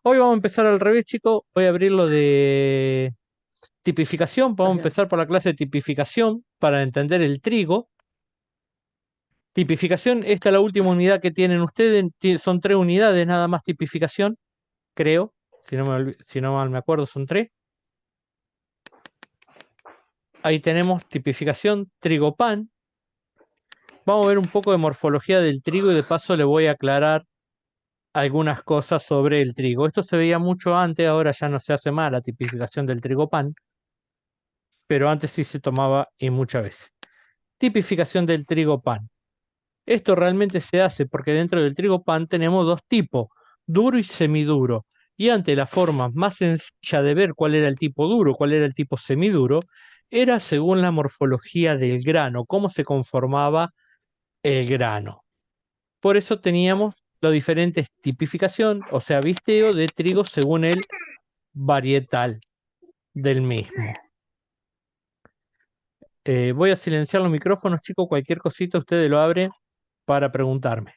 Hoy vamos a empezar al revés, chicos. Voy a abrirlo de tipificación. Vamos a Ajá. empezar por la clase de tipificación para entender el trigo. Tipificación, esta es la última unidad que tienen ustedes. Son 3 unidades nada más tipificación, creo. Si no mal me acuerdo, son 3. Ahí tenemos tipificación, trigo pan. Vamos a ver un poco de morfología del trigo y de paso le voy a aclarar algunas cosas sobre el trigo. Esto se veía mucho antes, ahora ya no se hace más la tipificación del trigo pan, pero antes sí se tomaba y muchas veces. Tipificación del trigo pan. Esto realmente se hace porque dentro del trigo pan tenemos dos tipos, duro y semiduro. Y ante la forma más sencilla de ver cuál era el tipo duro, cuál era el tipo semiduro, era según la morfología del grano, cómo se conformaba el grano. Por eso teníamos las diferentes tipificación, o sea, visteo de trigo según el varietal del mismo. Voy a silenciar los micrófonos, chicos, cualquier cosita ustedes lo abren para preguntarme.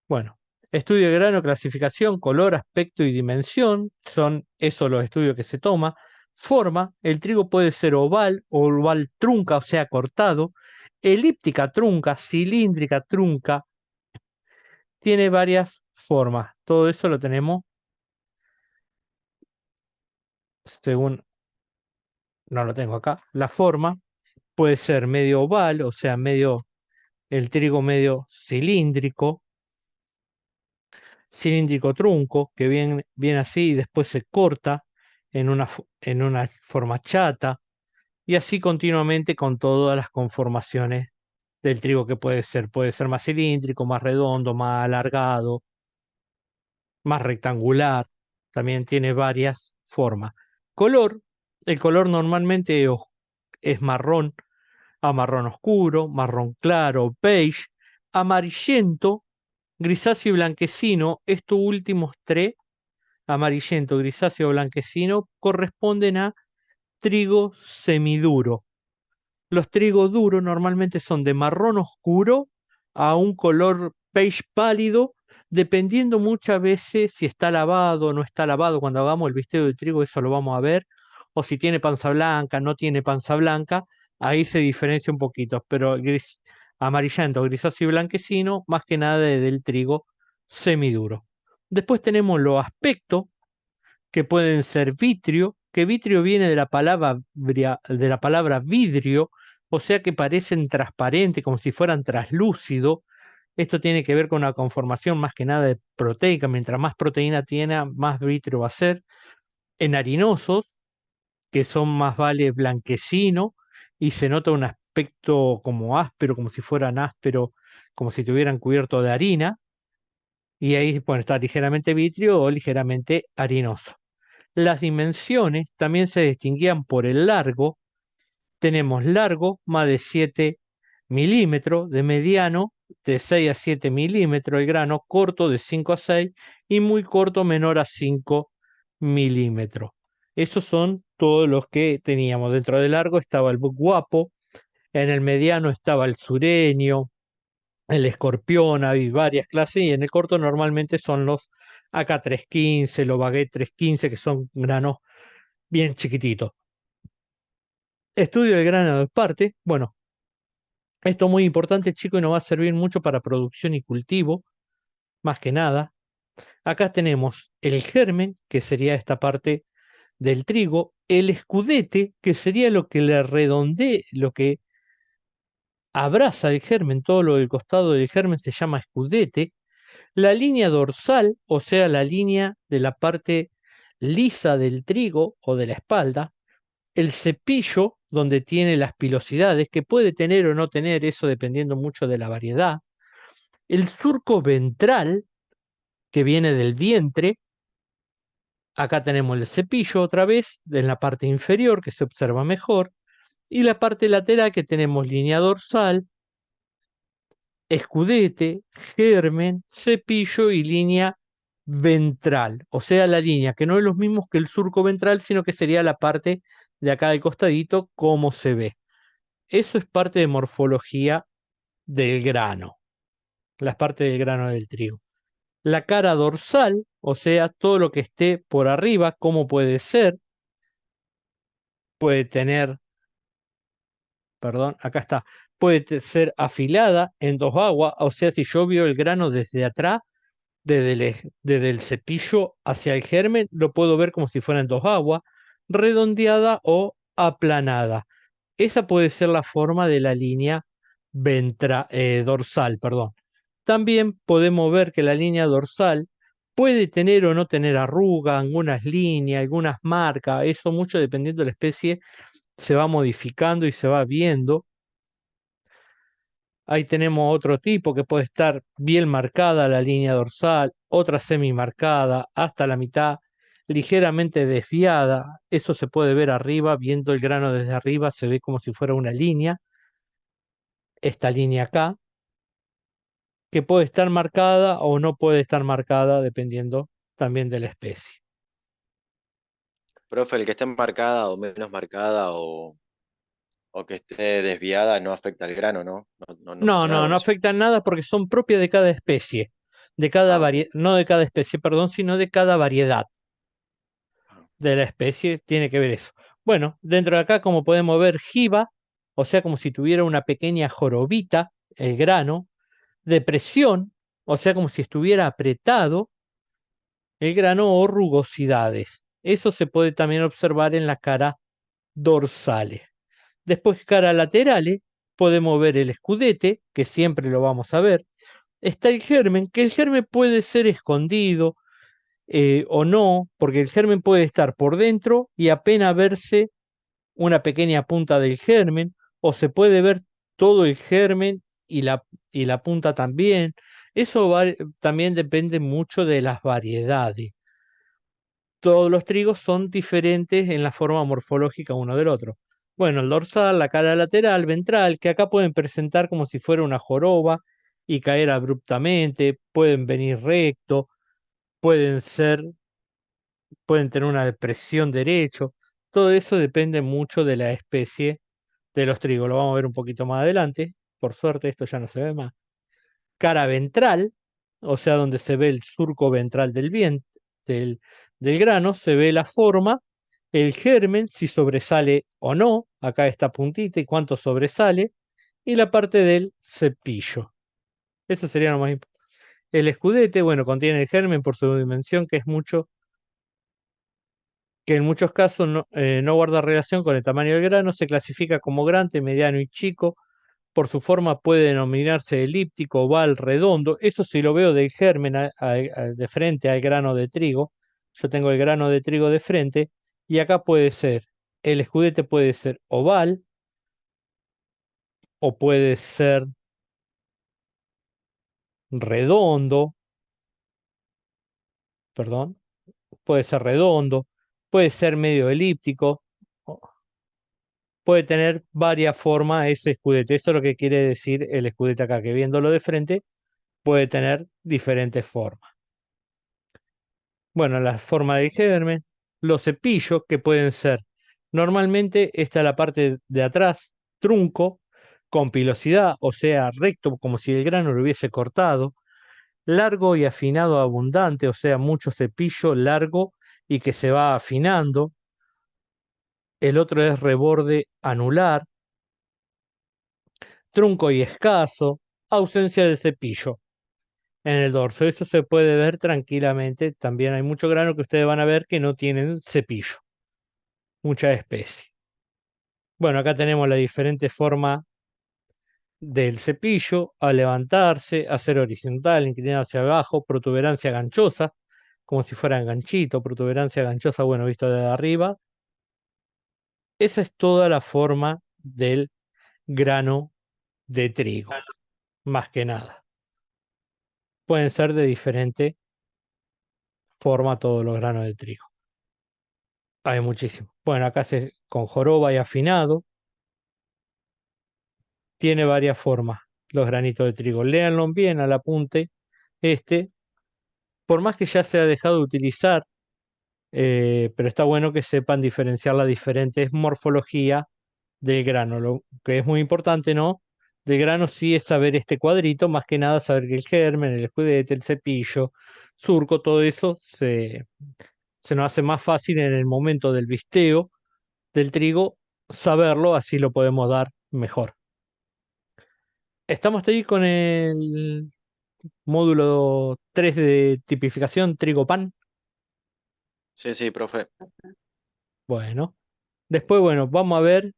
Bueno, estudio de grano, clasificación, color, aspecto y dimensión, son esos los estudios que se toma. Forma, el trigo puede ser oval, oval trunca, o sea, cortado, elíptica trunca, cilíndrica trunca, tiene varias formas. Todo eso lo tenemos según, no lo tengo acá, la forma puede ser medio oval, o sea, medio, el trigo medio cilíndrico, cilíndrico trunco, que viene así y después se corta en una forma chata, y así continuamente con todas las conformaciones del trigo que puede ser más cilíndrico, más redondo, más alargado, más rectangular, también tiene varias formas. Color, el color normalmente es marrón a marrón oscuro, marrón claro, beige, amarillento, grisáceo y blanquecino. Estos últimos tres, amarillento, grisáceo o blanquecino, corresponden a trigo semiduro. Los trigos duros normalmente son de marrón oscuro a un color beige pálido, dependiendo muchas veces si está lavado o no está lavado. Cuando hagamos el bistec de trigo, eso lo vamos a ver. O si tiene panza blanca, no tiene panza blanca, ahí se diferencia un poquito. Pero amarillento, grisáceo y blanquecino, más que nada del trigo semiduro. Después tenemos los aspectos, que pueden ser vitrio, que vitrio viene de la palabra vidrio, o sea que parecen transparentes, como si fueran traslúcidos. Esto tiene que ver con una conformación más que nada de proteica. Mientras más proteína tiene, más vitrio va a ser. En harinosos, que son más vale blanquecino, y se nota un aspecto como áspero, como si fueran áspero, como si tuvieran cubierto de harina. Y ahí, bueno, está ligeramente vitrio o ligeramente harinoso. Las dimensiones también se distinguían por el largo. Tenemos largo, más de 7 milímetros, de mediano, de 6 a 7 milímetros, el grano corto de 5 a 6 y muy corto, menor a 5 milímetros. Esos son todos los que teníamos. Dentro del largo estaba el guapo, en el mediano estaba el sureño, el escorpión, hay varias clases, y en el corto normalmente son los AK315, los baguette 315, que son granos bien chiquitito. Estudio del grano de parte. Bueno, esto es muy importante, chico, y nos va a servir mucho para producción y cultivo, más que nada. Acá tenemos el germen, que sería esta parte del trigo, el escudete, que sería lo que le redondee, lo que abraza el germen, todo lo del costado del germen se llama escudete. La línea dorsal, o sea, la línea de la parte lisa del trigo o de la espalda, el cepillo, donde tiene las pilosidades, que puede tener o no tener, eso dependiendo mucho de la variedad, el surco ventral, que viene del vientre, acá tenemos el cepillo otra vez, en la parte inferior, que se observa mejor, y la parte lateral, que tenemos línea dorsal, escudete, germen, cepillo y línea ventral, o sea, la línea que no es lo mismo que el surco ventral, sino que sería la parte de acá del costadito, como se ve. Eso es parte de morfología del grano, las partes del grano del trigo. La cara dorsal, o sea, todo lo que esté por arriba, ¿cómo puede ser? Puede tener, perdón, acá está, puede ser afilada en dos aguas, o sea, si yo veo el grano desde atrás, desde el cepillo hacia el germen, lo puedo ver como si fueran dos aguas, redondeada o aplanada. Esa puede ser la forma de la línea dorsal, perdón. También podemos ver que la línea dorsal puede tener o no tener arruga, algunas líneas, algunas marcas, eso mucho dependiendo de la especie se va modificando y se va viendo. Ahí tenemos otro tipo que puede estar bien marcada la línea dorsal, otra semi marcada, hasta la mitad, ligeramente desviada. Eso se puede ver arriba, viendo el grano desde arriba, se ve como si fuera una línea. Esta línea acá, que puede estar marcada o no puede estar marcada, dependiendo también de la especie. Profe, el que esté marcada o menos marcada o que esté desviada no afecta al grano, ¿no? No No, pasa nada no, con no eso. afectan nada porque son propias de cada especie, de cada Ah, ok. no de cada especie, perdón, sino de cada variedad Ah, de la especie, tiene que ver eso. Bueno, dentro de acá, como podemos ver, jiba, o sea, como si tuviera una pequeña jorobita, el grano, depresión, o sea, como si estuviera apretado el grano o rugosidades. Eso se puede también observar en la cara dorsales. Después, cara laterales, podemos ver el escudete, que siempre lo vamos a ver. Está el germen, que el germen puede ser escondido o no, porque el germen puede estar por dentro y apenas verse una pequeña punta del germen, o se puede ver todo el germen y la punta también. Eso también depende mucho de las variedades. Todos los trigos son diferentes en la forma morfológica uno del otro. Bueno, el dorsal, la cara lateral, ventral, que acá pueden presentar como si fuera una joroba y caer abruptamente, pueden venir recto, pueden ser, pueden tener una depresión derecho. Todo eso depende mucho de la especie de los trigos. Lo vamos a ver un poquito más adelante. Por suerte, esto ya no se ve más. Cara ventral, o sea, donde se ve el surco ventral del, del grano, se ve la forma, el germen, si sobresale o no, acá esta puntita y cuánto sobresale, y la parte del cepillo. Eso sería lo más importante. El escudete, bueno, contiene el germen por su dimensión, que es mucho, que en muchos casos no guarda relación con el tamaño del grano, se clasifica como grande, mediano y chico. Por su forma puede denominarse elíptico, oval, redondo. Eso si lo veo del germen de frente al grano de trigo. Yo tengo el grano de trigo de frente y acá puede ser, el escudete puede ser oval o puede ser redondo, perdón, puede ser redondo, puede ser medio elíptico, puede tener varias formas ese escudete. Eso es lo que quiere decir el escudete acá, que viéndolo de frente puede tener diferentes formas. Bueno, la forma del germen, los cepillos que pueden ser, normalmente esta es la parte de atrás, trunco, con pilosidad, o sea, recto, como si el grano lo hubiese cortado, largo y afinado abundante, o sea, mucho cepillo largo y que se va afinando. El otro es reborde anular, trunco y escaso, ausencia de cepillo en el dorso. Eso se puede ver tranquilamente. También hay mucho grano que ustedes van a ver que no tienen cepillo, muchas especies. Bueno, acá tenemos la diferente forma del cepillo, a levantarse, a ser horizontal, inclinado hacia abajo, protuberancia ganchosa, como si fuera ganchito, protuberancia ganchosa, bueno, visto desde arriba. Esa es toda la forma del grano de trigo, más que nada. Pueden ser de diferente forma todos los granos de trigo. Hay muchísimos. Bueno, acá se con joroba y afinado, tiene varias formas los granitos de trigo. Léanlo bien al apunte. Este, por más que ya se ha dejado de utilizar, pero está bueno que sepan diferenciar las diferentes morfologías del grano. Lo que es muy importante, ¿no? Del grano sí es saber este cuadrito, más que nada saber que el germen, el escudete, el cepillo, surco, todo eso se nos hace más fácil en el momento del visteo del trigo saberlo, así lo podemos dar mejor. Estamos ahí con el módulo 3 de tipificación trigo pan. Sí, sí, profe. Bueno, después, bueno, vamos a ver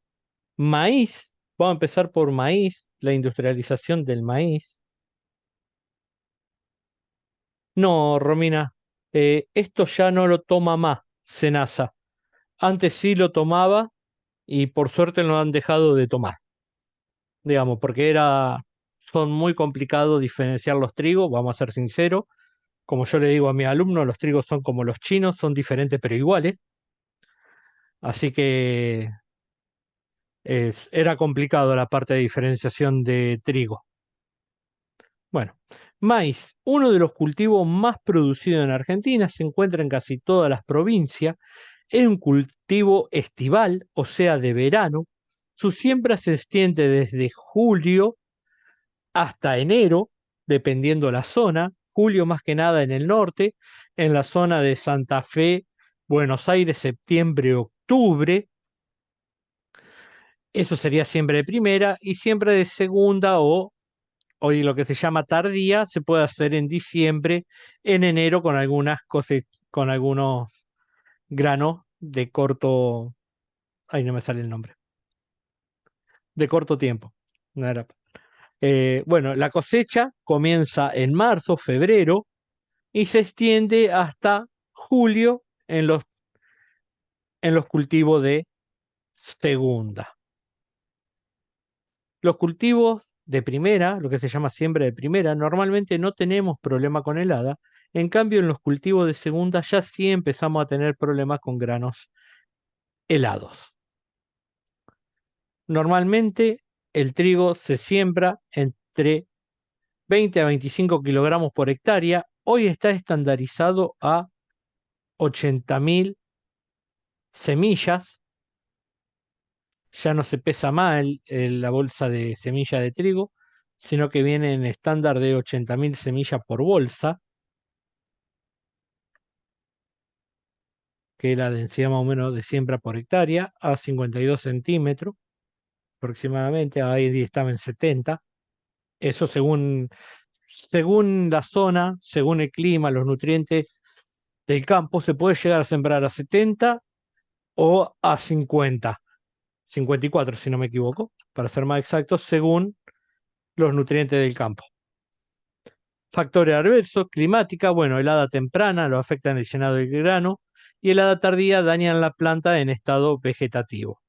maíz. Vamos a empezar por maíz, la industrialización del maíz. No, Romina, esto ya no lo toma más Senasa. Antes sí lo tomaba y por suerte lo han dejado de tomar, digamos, porque son muy complicados diferenciar los trigos, vamos a ser sinceros. Como yo le digo a mis alumnos, los trigos son como los chinos, son diferentes pero iguales. Así que era complicado la parte de diferenciación de trigo. Bueno, maíz, uno de los cultivos más producidos en Argentina, se encuentra en casi todas las provincias. Es un cultivo estival, o sea, de verano. Su siembra se extiende desde julio hasta enero, dependiendo la zona. Julio más que nada en el norte, en la zona de Santa Fe, Buenos Aires, septiembre, octubre. Eso sería siembra de primera y siembra de segunda o hoy lo que se llama tardía se puede hacer en diciembre, en enero con con algunos granos de corto, ay no me sale el nombre, de corto tiempo. No era- bueno, la cosecha comienza en marzo, febrero y se extiende hasta julio en los cultivos de segunda. Los cultivos de primera, lo que se llama siembra de primera, normalmente no tenemos problema con helada. En cambio, en los cultivos de segunda ya sí empezamos a tener problemas con granos helados. Normalmente el trigo se siembra entre 20 a 25 kilogramos por hectárea. Hoy está estandarizado a 80.000 semillas. Ya no se pesa más la bolsa de semilla de trigo, sino que viene en estándar de 80.000 semillas por bolsa, que es la densidad más o menos de siembra por hectárea, a 52 centímetros aproximadamente. Ahí estaba en 70. Eso según la zona, según el clima, los nutrientes del campo, se puede llegar a sembrar a 70 o a 54 si no me equivoco, para ser más exacto, según los nutrientes del campo. Factores adversos, climática, bueno, helada temprana lo afecta en el llenado del grano y helada tardía dañan la planta en estado vegetativo.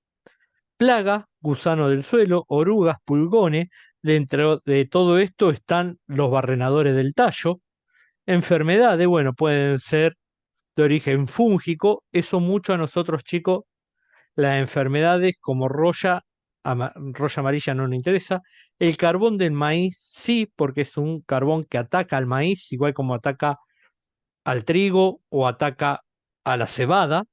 Plagas, gusano del suelo, orugas, pulgones, dentro de todo esto están los barrenadores del tallo. Enfermedades, bueno, pueden ser de origen fúngico, eso mucho a nosotros chicos, las enfermedades como roya amarilla no nos interesa. El carbón del maíz sí, porque es un carbón que ataca al maíz, igual como ataca al trigo o ataca a la cebada.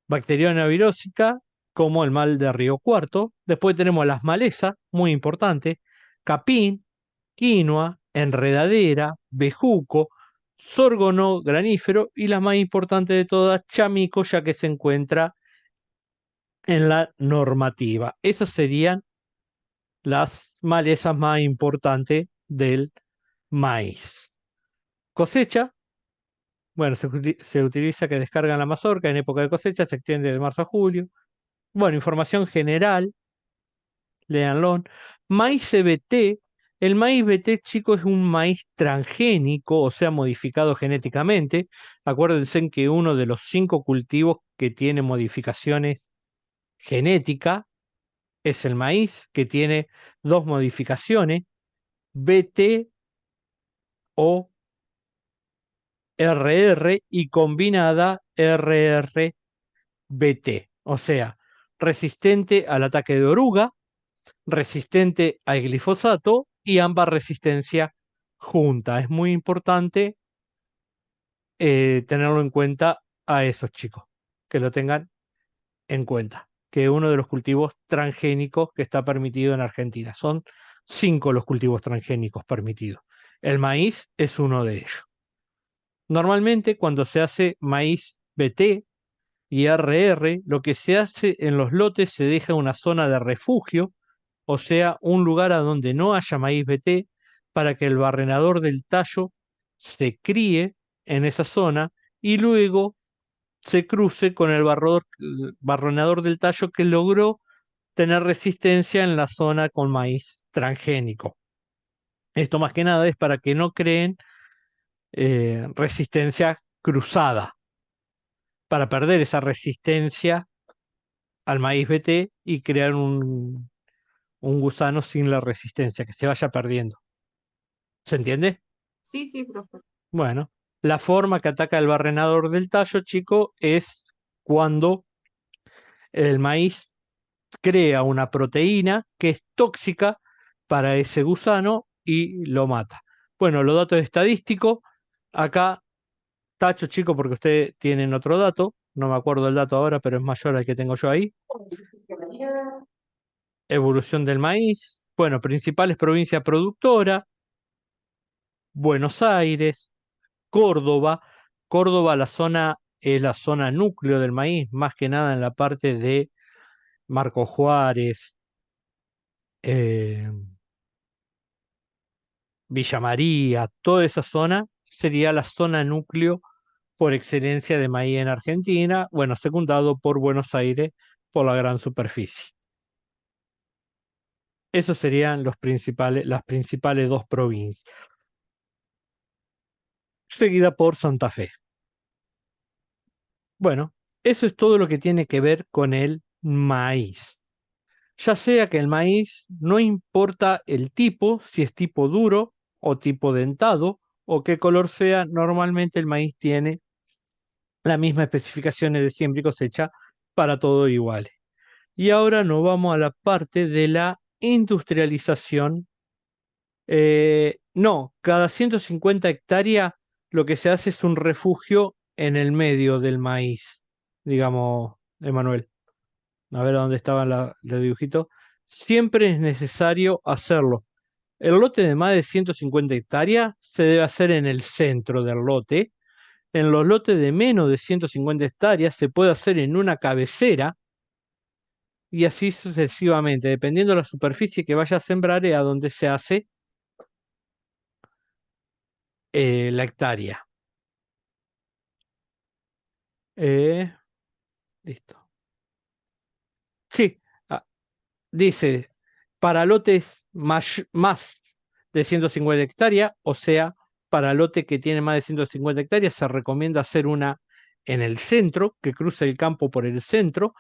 Bacteriana virósica, como el mal de Río Cuarto. Después tenemos las malezas, muy importante, capín, quinoa, enredadera, bejuco, sorgo no granífero y la más importante de todas, chamico, ya que se encuentra en la normativa. Esas serían las malezas más importantes del maíz. Cosecha, bueno, se utiliza que descargan la mazorca en época de cosecha, se extiende de marzo a julio. Bueno, información general, léanlo. Maíz CBT, el maíz BT, chicos, es un maíz transgénico, o sea, modificado genéticamente. Acuérdense en que uno de los 5 cultivos que tiene modificaciones genéticas es el maíz, que tiene 2 modificaciones, BT o RR y combinada RR-BT, o sea, resistente al ataque de oruga, resistente al glifosato y ambas resistencia junta. Es muy importante tenerlo en cuenta a esos chicos, que lo tengan en cuenta, que es uno de los cultivos transgénicos que está permitido en Argentina. Son 5 los cultivos transgénicos permitidos. El maíz es uno de ellos. Normalmente cuando se hace maíz BT y RR, lo que se hace en los lotes se deja una zona de refugio, o sea, un lugar a donde no haya maíz BT para que el barrenador del tallo se críe en esa zona y luego se cruce con el barrenador del tallo que logró tener resistencia en la zona con maíz transgénico. Esto más que nada es para que no creen resistencia cruzada, para perder esa resistencia al maíz BT y crear un gusano sin la resistencia, que se vaya perdiendo. ¿Se entiende? Sí, sí, profe. Bueno, la forma que ataca el barrenador del tallo, chico, es cuando el maíz crea una proteína que es tóxica para ese gusano y lo mata. Bueno, los datos estadísticos, acá tacho, chico, porque ustedes tienen otro dato, no me acuerdo el dato ahora, pero es mayor al que tengo yo ahí. Evolución del maíz, bueno, principales provincias productoras, Buenos Aires, Córdoba. Córdoba, la zona es la zona núcleo del maíz, más que nada en la parte de Marco Juárez, eh, Villa María, toda esa zona sería la zona núcleo por excelencia de maíz en Argentina, bueno, secundado por Buenos Aires por la gran superficie. Esos serían las principales dos provincias, seguida por Santa Fe. Bueno, eso es todo lo que tiene que ver con el maíz. Ya sea que el maíz no importa el tipo, si es tipo duro o tipo dentado, o qué color sea, normalmente el maíz tiene las mismas especificaciones de siembra y cosecha para todo igual. Y ahora nos vamos a la parte de la industrialización. No, cada 150 hectáreas lo que se hace es un refugio en el medio del maíz, digamos, Emanuel. A ver a dónde estaba el dibujito. Siempre es necesario hacerlo. El lote de más de 150 hectáreas se debe hacer en el centro del lote. En los lotes de menos de 150 hectáreas se puede hacer en una cabecera y así sucesivamente, dependiendo de la superficie que vaya a sembrar y a donde se hace la hectárea. Eh, listo. Sí, ah, dice, para lotes más de 150 hectáreas, o sea, para lote que tiene más de 150 hectáreas, se recomienda hacer una en el centro, que cruce el campo por el centro,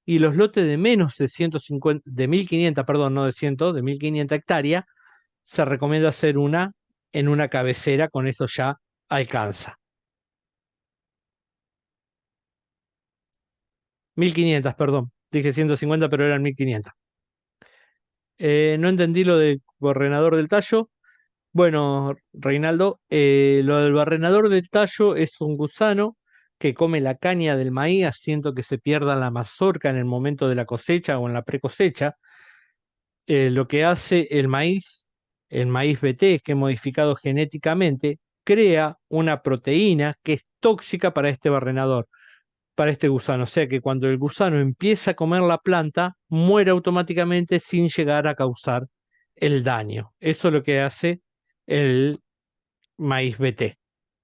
y los lotes de menos de 150, de 1500, perdón, no de 100, de 1500 hectáreas, se recomienda hacer una en una cabecera, con eso ya alcanza. 1500, perdón, dije 150, pero eran 1500. No entendí lo del barrenador del tallo. Bueno, Reinaldo, lo del barrenador del tallo es un gusano que come la caña del maíz, haciendo que se pierda la mazorca en el momento de la cosecha o en la precosecha. Lo que hace el maíz BT, que es modificado genéticamente, crea una proteína que es tóxica para este barrenador, para este gusano. O sea que cuando el gusano empieza a comer la planta, muere automáticamente sin llegar a causar el daño. Eso es lo que hace el maíz BT.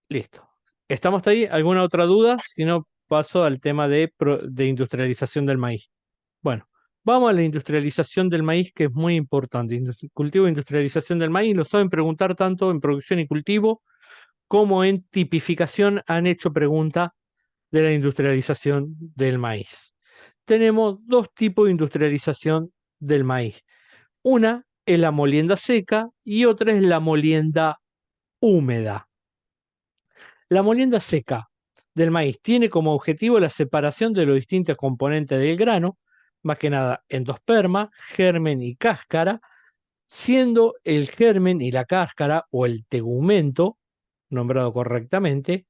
Listo. ¿Estamos hasta ahí? ¿Alguna otra duda? Si no, paso al tema de industrialización del maíz. Bueno, vamos a la industrialización del maíz, que es muy importante. Cultivo e industrialización del maíz, lo saben preguntar tanto en producción y cultivo como en tipificación. Han hecho pregunta de la industrialización del maíz. Tenemos dos tipos de industrialización del maíz. Una es la molienda seca y otra es la molienda húmeda. La molienda seca del maíz tiene como objetivo la separación de los distintos componentes del grano, más que nada endosperma, germen y cáscara, siendo el germen y la cáscara o el tegumento, nombrado correctamente,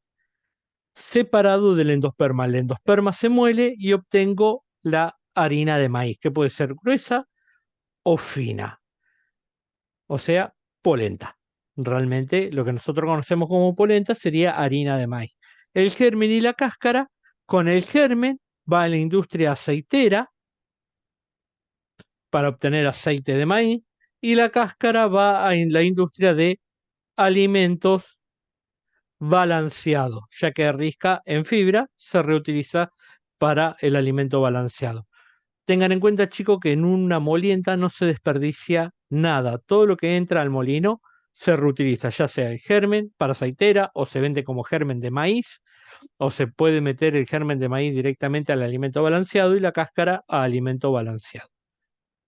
separado del endosperma. El endosperma se muele y obtengo la harina de maíz, que puede ser gruesa o fina, o sea, polenta. Realmente lo que nosotros conocemos como polenta sería harina de maíz. El germen y la cáscara, con el germen va a la industria aceitera para obtener aceite de maíz y la cáscara va a la industria de alimentos balanceados, ya que rica en fibra, se reutiliza para el alimento balanceado. Tengan en cuenta, chicos, que en una molienda no se desperdicia nada. Todo lo que entra al molino se reutiliza, ya sea el germen para aceitera o se vende como germen de maíz, o se puede meter el germen de maíz directamente al alimento balanceado y la cáscara a alimento balanceado.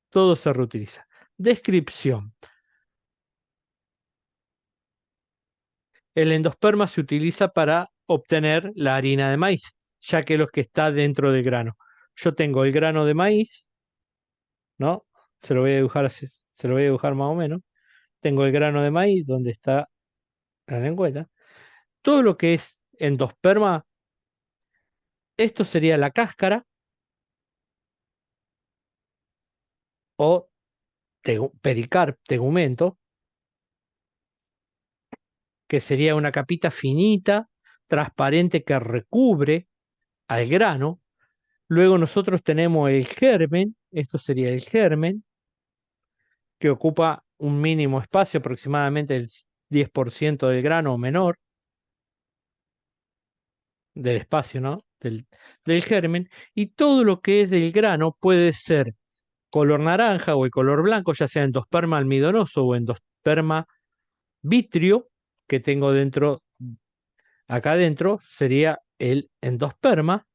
Todo se reutiliza. Descripción. El endosperma se utiliza para obtener la harina de maíz, ya que es lo que está dentro del grano. Yo tengo el grano de maíz, ¿no? Se lo voy a dibujar así, se lo voy a dibujar más o menos. Tengo el grano de maíz, donde está la lengüeta. Todo lo que es endosperma, esto sería la cáscara o tegumento, que sería una capita finita, transparente que recubre al grano. Luego nosotros tenemos el germen, esto sería el germen, que ocupa un mínimo espacio, aproximadamente el 10% del grano o menor del espacio, ¿no? Del germen, y todo lo que es del grano puede ser color naranja o el color blanco, ya sea endosperma almidonoso o endosperma vitrio, que tengo dentro, acá adentro, sería el endosperma.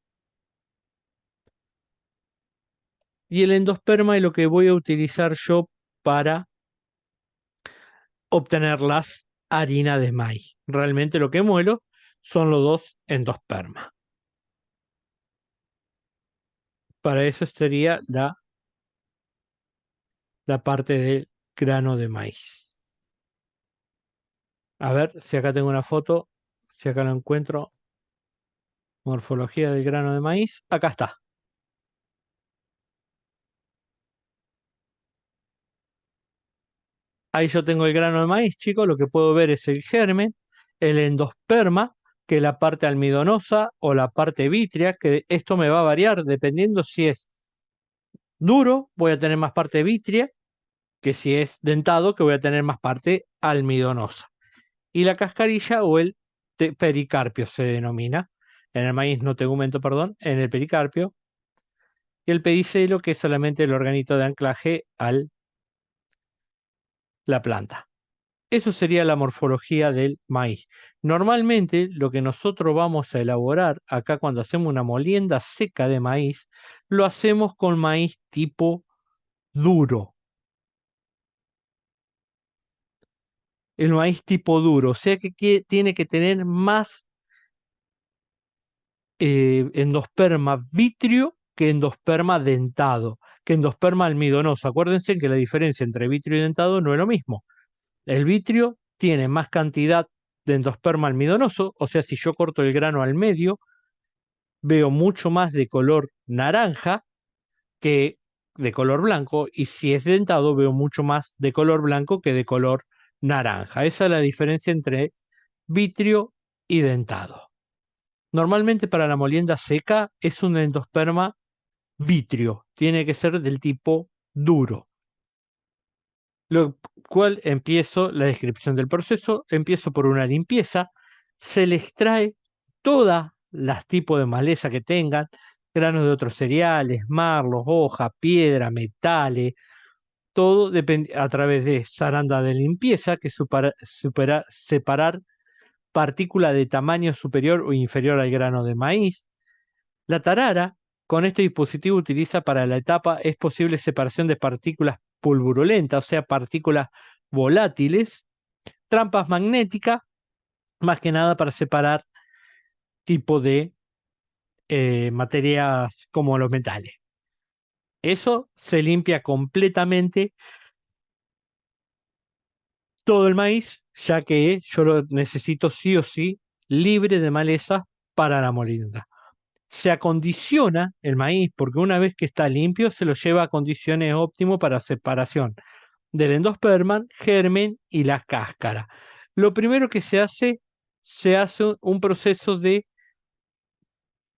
Y el endosperma es lo que voy a utilizar yo para obtener las harinas de maíz. Realmente lo que muelo son los dos endospermas. Para eso sería la parte del grano de maíz. A ver si acá tengo una foto, si acá lo encuentro. Morfología del grano de maíz. Acá está. Ahí yo tengo el grano de maíz, chicos. Lo que puedo ver es el germen, el endosperma, que es la parte almidonosa o la parte vítrea, que esto me va a variar dependiendo si es duro, voy a tener más parte vítrea, que si es dentado, que voy a tener más parte almidonosa. Y la cascarilla o el pericarpio se denomina. En el maíz no tegumento, perdón, en el pericarpio. Y el pedicelo, que es solamente el organito de anclaje a la planta. Eso sería la morfología del maíz. Normalmente lo que nosotros vamos a elaborar acá cuando hacemos una molienda seca de maíz, lo hacemos con maíz tipo duro. El maíz tipo duro, o sea que tiene que tener más endosperma vitrio que endosperma dentado, que endosperma almidonoso. Acuérdense que la diferencia entre vitrio y dentado no es lo mismo. El vitrio tiene más cantidad de endosperma almidonoso, o sea, si yo corto el grano al medio, veo mucho más de color naranja que de color blanco, y si es dentado, veo mucho más de color blanco que de color naranja. Esa es la diferencia entre vitrio y dentado. Normalmente para la molienda seca es un endosperma vitrio, tiene que ser del tipo duro. Lo cual empiezo la descripción del proceso, empiezo por una limpieza, se le extrae todas las tipos de maleza que tengan, granos de otros cereales, marlos, hoja, piedra, metales, todo a través de zaranda de limpieza, que es separar partícula de tamaño superior o inferior al grano de maíz. La tarara, con este dispositivo utiliza para la etapa, es posible separación de partículas pulvurulentas, o sea, partículas volátiles, trampas magnéticas, más que nada para separar tipo de materias como los metales. Eso se limpia completamente todo el maíz, ya que yo lo necesito sí o sí libre de malezas para la molienda. Se acondiciona el maíz porque una vez que está limpio se lo lleva a condiciones óptimas para separación del endosperma, germen y la cáscara. Lo primero que se hace un proceso de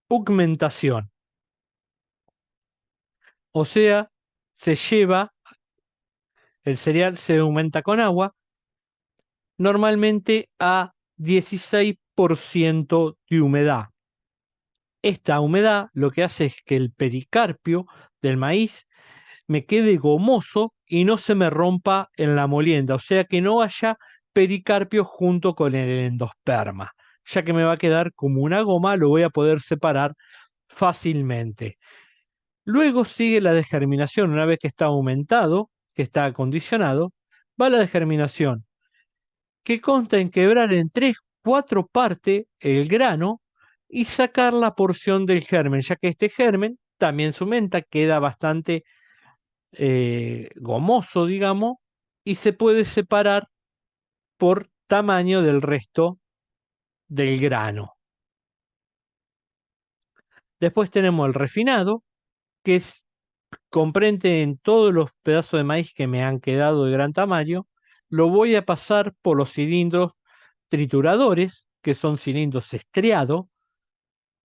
pigmentación, o sea, se lleva el cereal, se aumenta con agua, normalmente a 16% de humedad. Esta humedad lo que hace es que el pericarpio del maíz me quede gomoso y no se me rompa en la molienda, o sea que no haya pericarpio junto con el endosperma, ya que me va a quedar como una goma, lo voy a poder separar fácilmente. Luego sigue la degerminación, una vez que está aumentado, que está acondicionado, va la degerminación, que consta en quebrar en tres, cuatro partes el grano y sacar la porción del germen, ya que este germen también su menta queda bastante gomoso, digamos, y se puede separar por tamaño del resto del grano. Después tenemos el refinado, que comprende en todos los pedazos de maíz que me han quedado de gran tamaño, lo voy a pasar por los cilindros trituradores, que son cilindros estriados,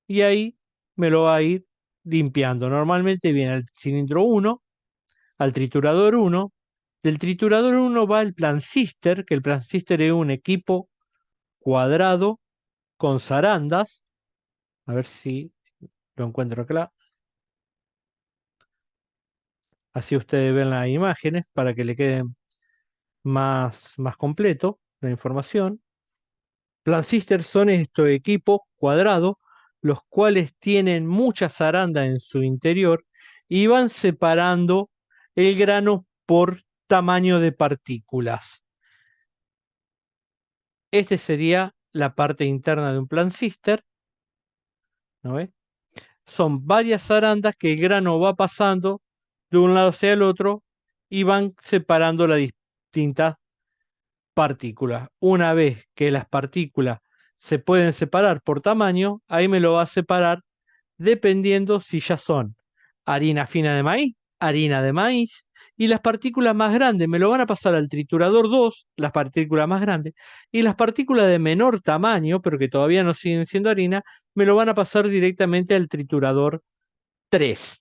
y ahí me lo va a ir limpiando. Normalmente viene al cilindro 1, al triturador 1. Del triturador 1 va el Plancister, que el Plancister es un equipo cuadrado con zarandas. A ver si lo encuentro acá. Así ustedes ven las imágenes para que le queden más completo la información. Plancister son estos equipos cuadrados, los cuales tienen mucha zaranda en su interior y van separando el grano por tamaño de partículas. Este sería la parte interna de un Plancister, ¿no ve? Son varias zarandas que el grano va pasando de un lado hacia el otro y van separando las distintas partículas. Una vez que las partículas se pueden separar por tamaño, ahí me lo va a separar dependiendo si ya son harina fina de maíz, harina de maíz, y las partículas más grandes me lo van a pasar al triturador 2, las partículas más grandes, y las partículas de menor tamaño, pero que todavía no siguen siendo harina, me lo van a pasar directamente al triturador 3.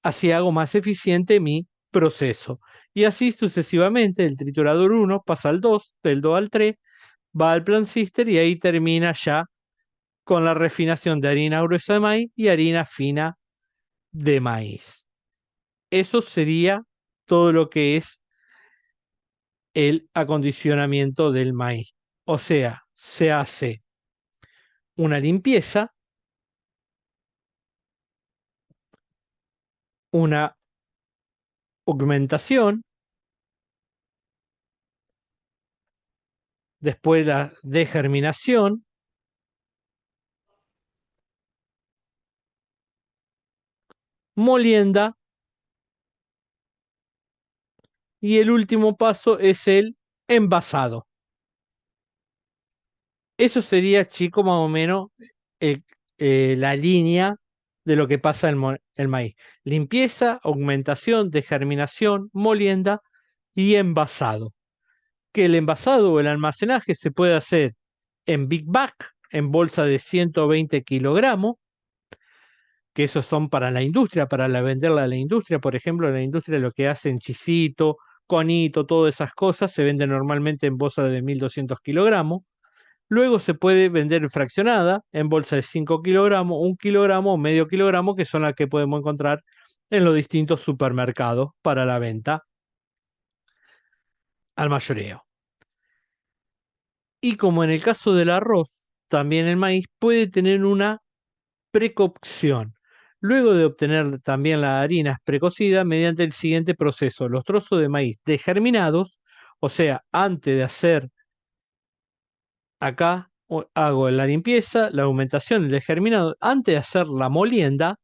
Así hago más eficiente mi proceso. Y así sucesivamente, el triturador 1 pasa al 2, del 2 al 3, va al Plancister y ahí termina ya con la refinación de harina gruesa de maíz y harina fina de maíz. Eso sería todo lo que es el acondicionamiento del maíz. O sea, se hace una limpieza, una augmentación, después la degerminación, molienda y el último paso es el envasado. Eso sería, chico, más o menos el- la línea de lo que pasa en el maíz. Limpieza, augmentación, degerminación, molienda y envasado. Que el envasado o el almacenaje se puede hacer en Big Bag, en bolsa de 120 kilogramos, que esos son para la industria, para venderla a la industria. Por ejemplo, la industria lo que hace en chisito, conito, todas esas cosas, se venden normalmente en bolsa de 1200 kilogramos. Luego se puede vender fraccionada en bolsa de 5 kilogramos, 1 kilogramo o medio kilogramo, que son las que podemos encontrar en los distintos supermercados para la venta al mayoreo. Y como en el caso del arroz, también el maíz puede tener una precocción. Luego de obtener también las harinas precocidas mediante el siguiente proceso, los trozos de maíz degerminados, o sea, antes de hacer acá, hago la limpieza, la aumentación, el degerminado, antes de hacer la molienda,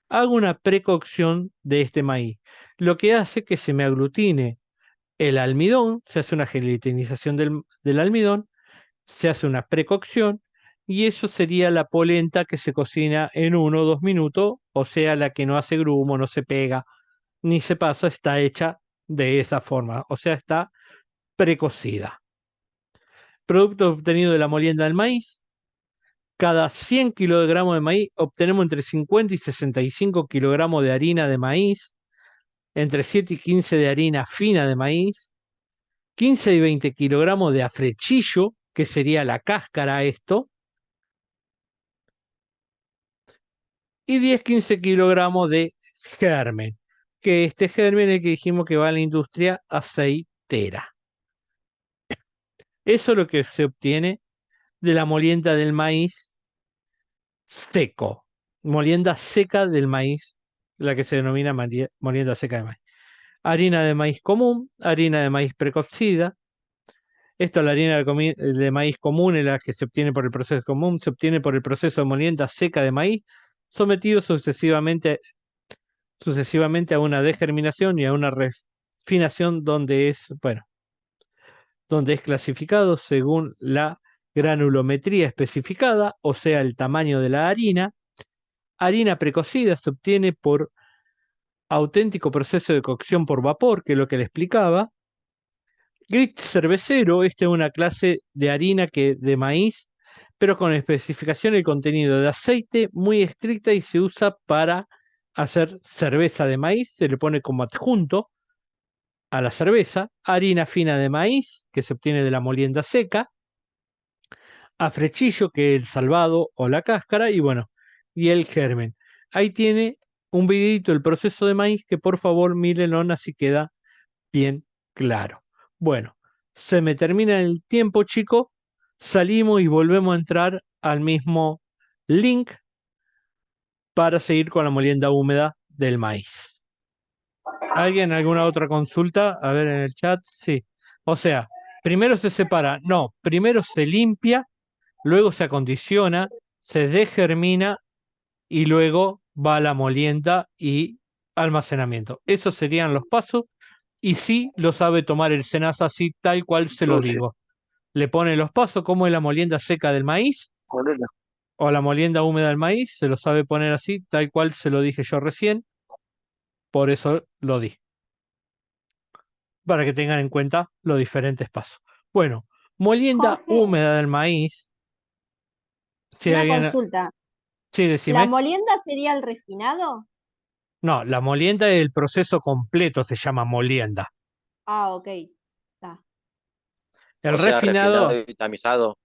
hago una precocción de este maíz, lo que hace que se me aglutine el almidón, se hace una gelatinización del almidón, se hace una precocción y eso sería la polenta que se cocina en 1 o 2 minutos, o sea, la que no hace grumo, no se pega, ni se pasa, está hecha de esa forma, o sea, está precocida. Producto obtenido de la molienda del maíz. Cada 100 kilogramos de maíz obtenemos entre 50 y 65 kilogramos de harina de maíz, entre 7 y 15 de harina fina de maíz, 15 y 20 kilogramos de afrechillo, que sería la cáscara esto, y 10-15 kilogramos de germen, que este germen es el que dijimos que va a la industria aceitera. Eso es lo que se obtiene de la molienda del maíz seco, molienda seca del maíz, la que se denomina molienda seca de maíz. Harina de maíz común, harina de maíz precocida. Esto, la harina de maíz común, es la que se obtiene por el proceso común, se obtiene por el proceso de molienda seca de maíz, sometido sucesivamente a una degerminación y a una refinación donde es clasificado según la granulometría especificada, o sea, el tamaño de la harina. Harina precocida se obtiene por auténtico proceso de cocción por vapor, que es lo que le explicaba. Grit cervecero, esta es una clase de harina de maíz, pero con especificación y contenido de aceite muy estricta y se usa para hacer cerveza de maíz, se le pone como adjunto a la cerveza. Harina fina de maíz, que se obtiene de la molienda seca. Afrechillo, que es el salvado o la cáscara, y bueno, y el germen. Ahí tiene un videito del proceso de maíz que por favor mírenlo así queda bien claro. Bueno, se me termina el tiempo, chico. Salimos y volvemos a entrar al mismo link para seguir con la molienda húmeda del maíz. ¿Alguien, alguna otra consulta? A ver en el chat. Sí. O sea, primero se separa. No, primero se limpia, luego se acondiciona, se degermina y luego va a la molienda y almacenamiento. Esos serían los pasos y sí lo sabe tomar el SENASA así tal cual se lo Entonces, digo. Le pone los pasos como es la molienda seca del maíz ponele. o la molienda húmeda del maíz, se lo sabe poner así tal cual se lo dije yo recién, por eso lo di, para que tengan en cuenta los diferentes pasos. Bueno, molienda Jorge, húmeda del maíz, si una alguien, consulta. sí, ¿La decime. molienda sería el refinado? No, la molienda es el proceso completo, se llama molienda. Ah, ok. Está. El O sea, refinado refinado, y tamizado.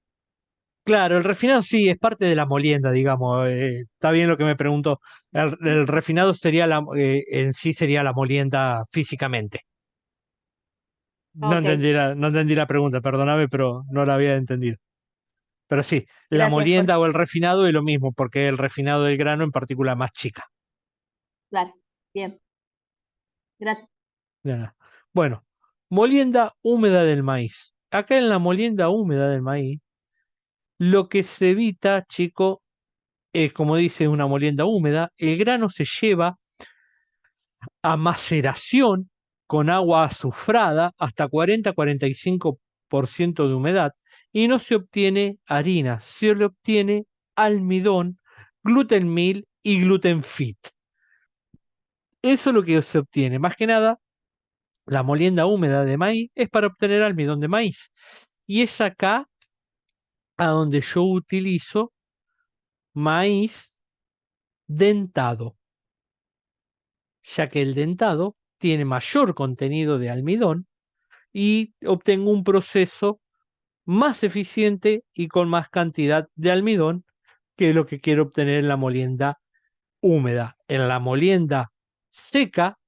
claro, el refinado sí es parte de la molienda, digamos. Está bien lo que me preguntó. El refinado sería en sí sería la molienda físicamente. Ok, No entendí la pregunta, perdóname, pero no la había entendido. Pero sí, la gracias, molienda Jorge. o el refinado es lo mismo, porque el refinado del grano en particular más chica. Claro, bien. Gracias. Ya. Bueno, molienda húmeda del maíz. Acá en la molienda húmeda del maíz, lo que se evita, chico, es como dice una molienda húmeda, el grano se lleva a maceración con agua azufrada hasta 40-45% de humedad y no se obtiene harina, se le obtiene almidón, gluten meal y gluten fit. Eso es lo que se obtiene. Más que nada, la molienda húmeda de maíz es para obtener almidón de maíz. Y es acá a donde yo utilizo maíz dentado, ya que el dentado tiene mayor contenido de almidón y obtengo un proceso más eficiente y con más cantidad de almidón que lo que quiero obtener en la molienda húmeda. En la molienda seca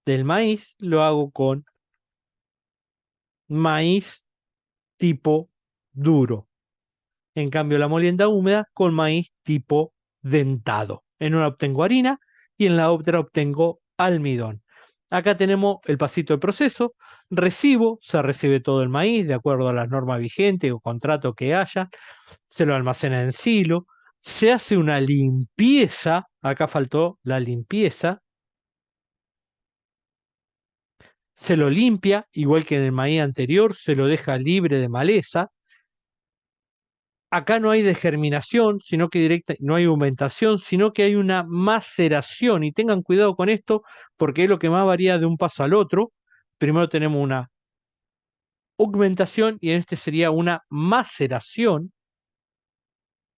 del maíz lo hago con maíz tipo duro. En cambio, la molienda húmeda con maíz tipo dentado. En una obtengo harina y en la otra obtengo almidón. Acá tenemos el pasito de proceso. Recibo, se recibe todo el maíz de acuerdo a las normas vigentes o contrato que haya. Se lo almacena en silo. Se hace una limpieza. Acá faltó la limpieza. Se lo limpia, igual que en el maíz anterior, se lo deja libre de maleza. Acá no hay degerminación, sino que no hay aumentación, sino que hay una maceración. Y tengan cuidado con esto, porque es lo que más varía de un paso al otro. primero tenemos una augmentación y en este sería una maceración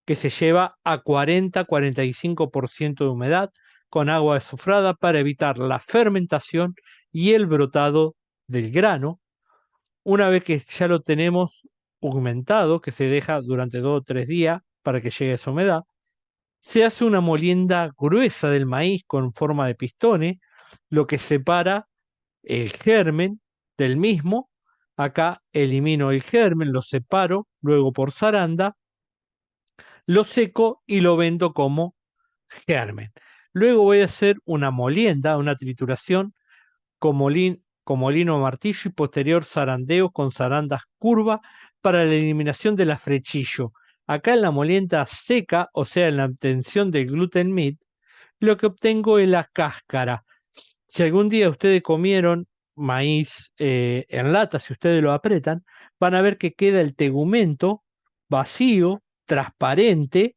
que se lleva a 40-45% de humedad con agua azufrada para evitar la fermentación y el brotado del grano. Una vez que ya lo tenemos augmentado, que se deja durante 2 o 3 días para que llegue esa humedad, se hace una molienda gruesa del maíz con forma de pistones, lo que separa el germen del mismo. Acá elimino el germen, lo separo, luego por zaranda, lo seco y lo vendo como germen. Luego voy a hacer una molienda, una trituración con molino a martillo y posterior zarandeo con zarandas curvas para la eliminación del afrechillo. Acá en la molienda seca, o sea, en la obtención del gluten meat, lo que obtengo es la cáscara. Si algún día ustedes comieron maíz en lata, si ustedes lo apretan, van a ver que queda el tegumento vacío, transparente,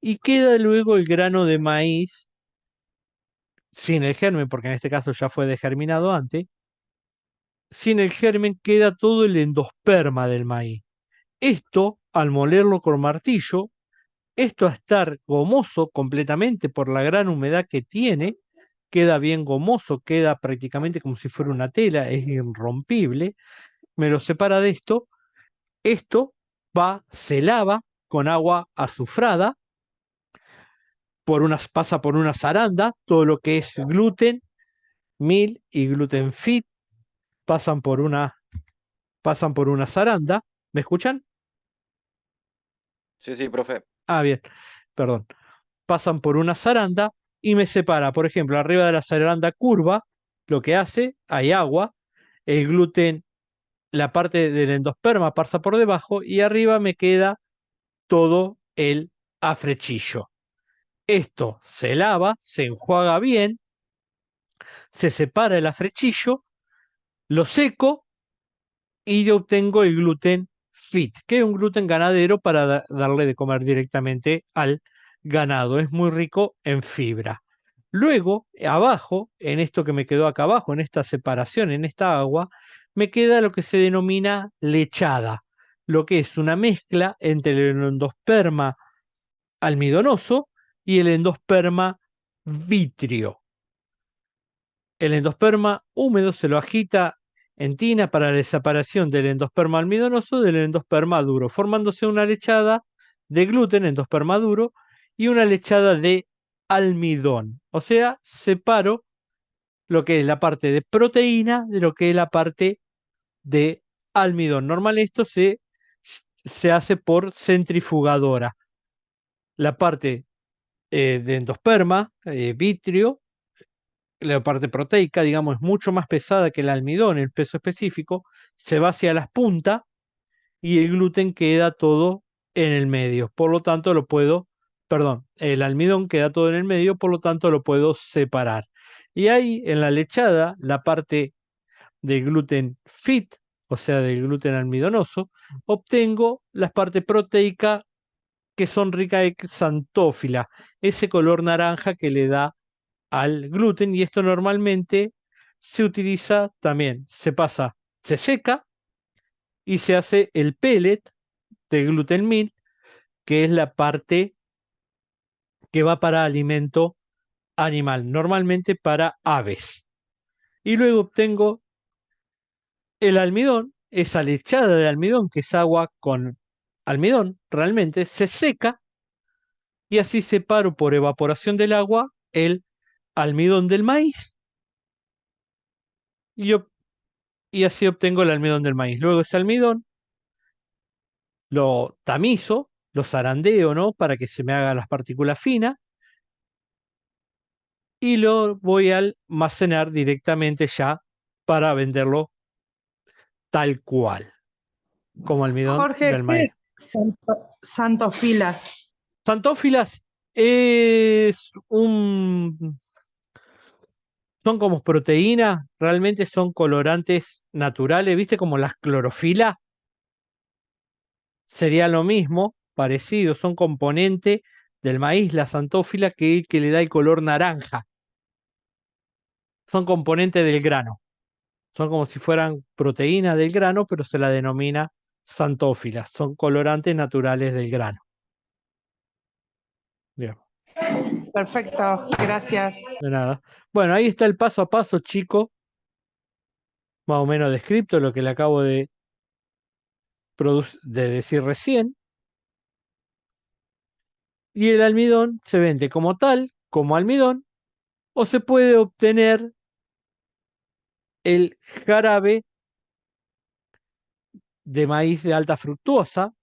y queda luego el grano de maíz sin el germen, porque en este caso ya fue degerminado antes. Sin el germen queda todo el endosperma del maíz. Esto, al molerlo con martillo, esto a estar gomoso completamente por la gran humedad que tiene, queda bien gomoso, queda prácticamente como si fuera una tela, es irrompible. Me lo separa de esto. Esto se lava con agua azufrada, pasa por una zaranda, todo lo que es gluten, meal y gluten fit pasan por una, pasan por una zaranda. ¿Me escuchan? Sí, sí, profe. Ah, bien, perdón. Pasan por una zaranda y me separa, por ejemplo, arriba de la zaranda curva, lo que hace, hay agua, el gluten, la parte del endosperma pasa por debajo y arriba me queda todo el afrechillo. Esto se lava, se enjuaga bien, se separa el afrechillo, lo seco y yo obtengo el gluten fit, que es un gluten ganadero para darle de comer directamente al ganado. Es muy rico en fibra. Luego, abajo, en esto que me quedó acá abajo, en esta separación, en esta agua, me queda lo que se denomina lechada, lo que es una mezcla entre el endosperma almidonoso y el endosperma vitrio. El endosperma húmedo se lo agita en tina para la separación del endosperma almidonoso del endosperma duro, formándose una lechada de gluten, endosperma duro, y una lechada de almidón. O sea, separo lo que es la parte de proteína de lo que es la parte de almidón. Normal esto se hace por centrifugadora. La parte de endosperma, vitrio, la parte proteica, digamos, es mucho más pesada que el almidón, el peso específico, se va hacia las puntas y el gluten queda todo en el medio. Por lo tanto, el almidón queda todo en el medio, por lo tanto, lo puedo separar. Y ahí en la lechada, la parte del gluten fit, o sea, del gluten almidonoso, obtengo las partes proteicas que son ricas en xantófila, ese color naranja que le da al gluten, y esto normalmente se utiliza también, se seca y se hace el pellet de gluten meal, que es la parte que va para alimento animal, normalmente para aves. Y luego obtengo el almidón, esa lechada de almidón, que es agua con almidón, realmente se seca y así separo por evaporación del agua el almidón del maíz y, y así obtengo el almidón del maíz. Luego ese almidón lo tamizo, lo zarandeo, ¿no? Para que se me hagan las partículas finas y lo voy a almacenar directamente ya para venderlo tal cual, como almidón Jorge, del ¿qué maíz. es santofilas? Santófilas es un... Son como proteínas, realmente son colorantes naturales, ¿viste? Como las clorofilas, sería lo mismo, parecido, son componentes del maíz, la santófila, que le da el color naranja. Son componentes del grano. Son como si fueran proteína del grano, pero se la denomina xantófilas. Son colorantes naturales del grano. Bien, Perfecto, gracias. de nada. Bueno, ahí está el paso a paso, chico, más o menos descrito, lo que le acabo de decir recién. Y el almidón se vende como tal, como almidón, o se puede obtener el jarabe de maíz de alta fructuosa,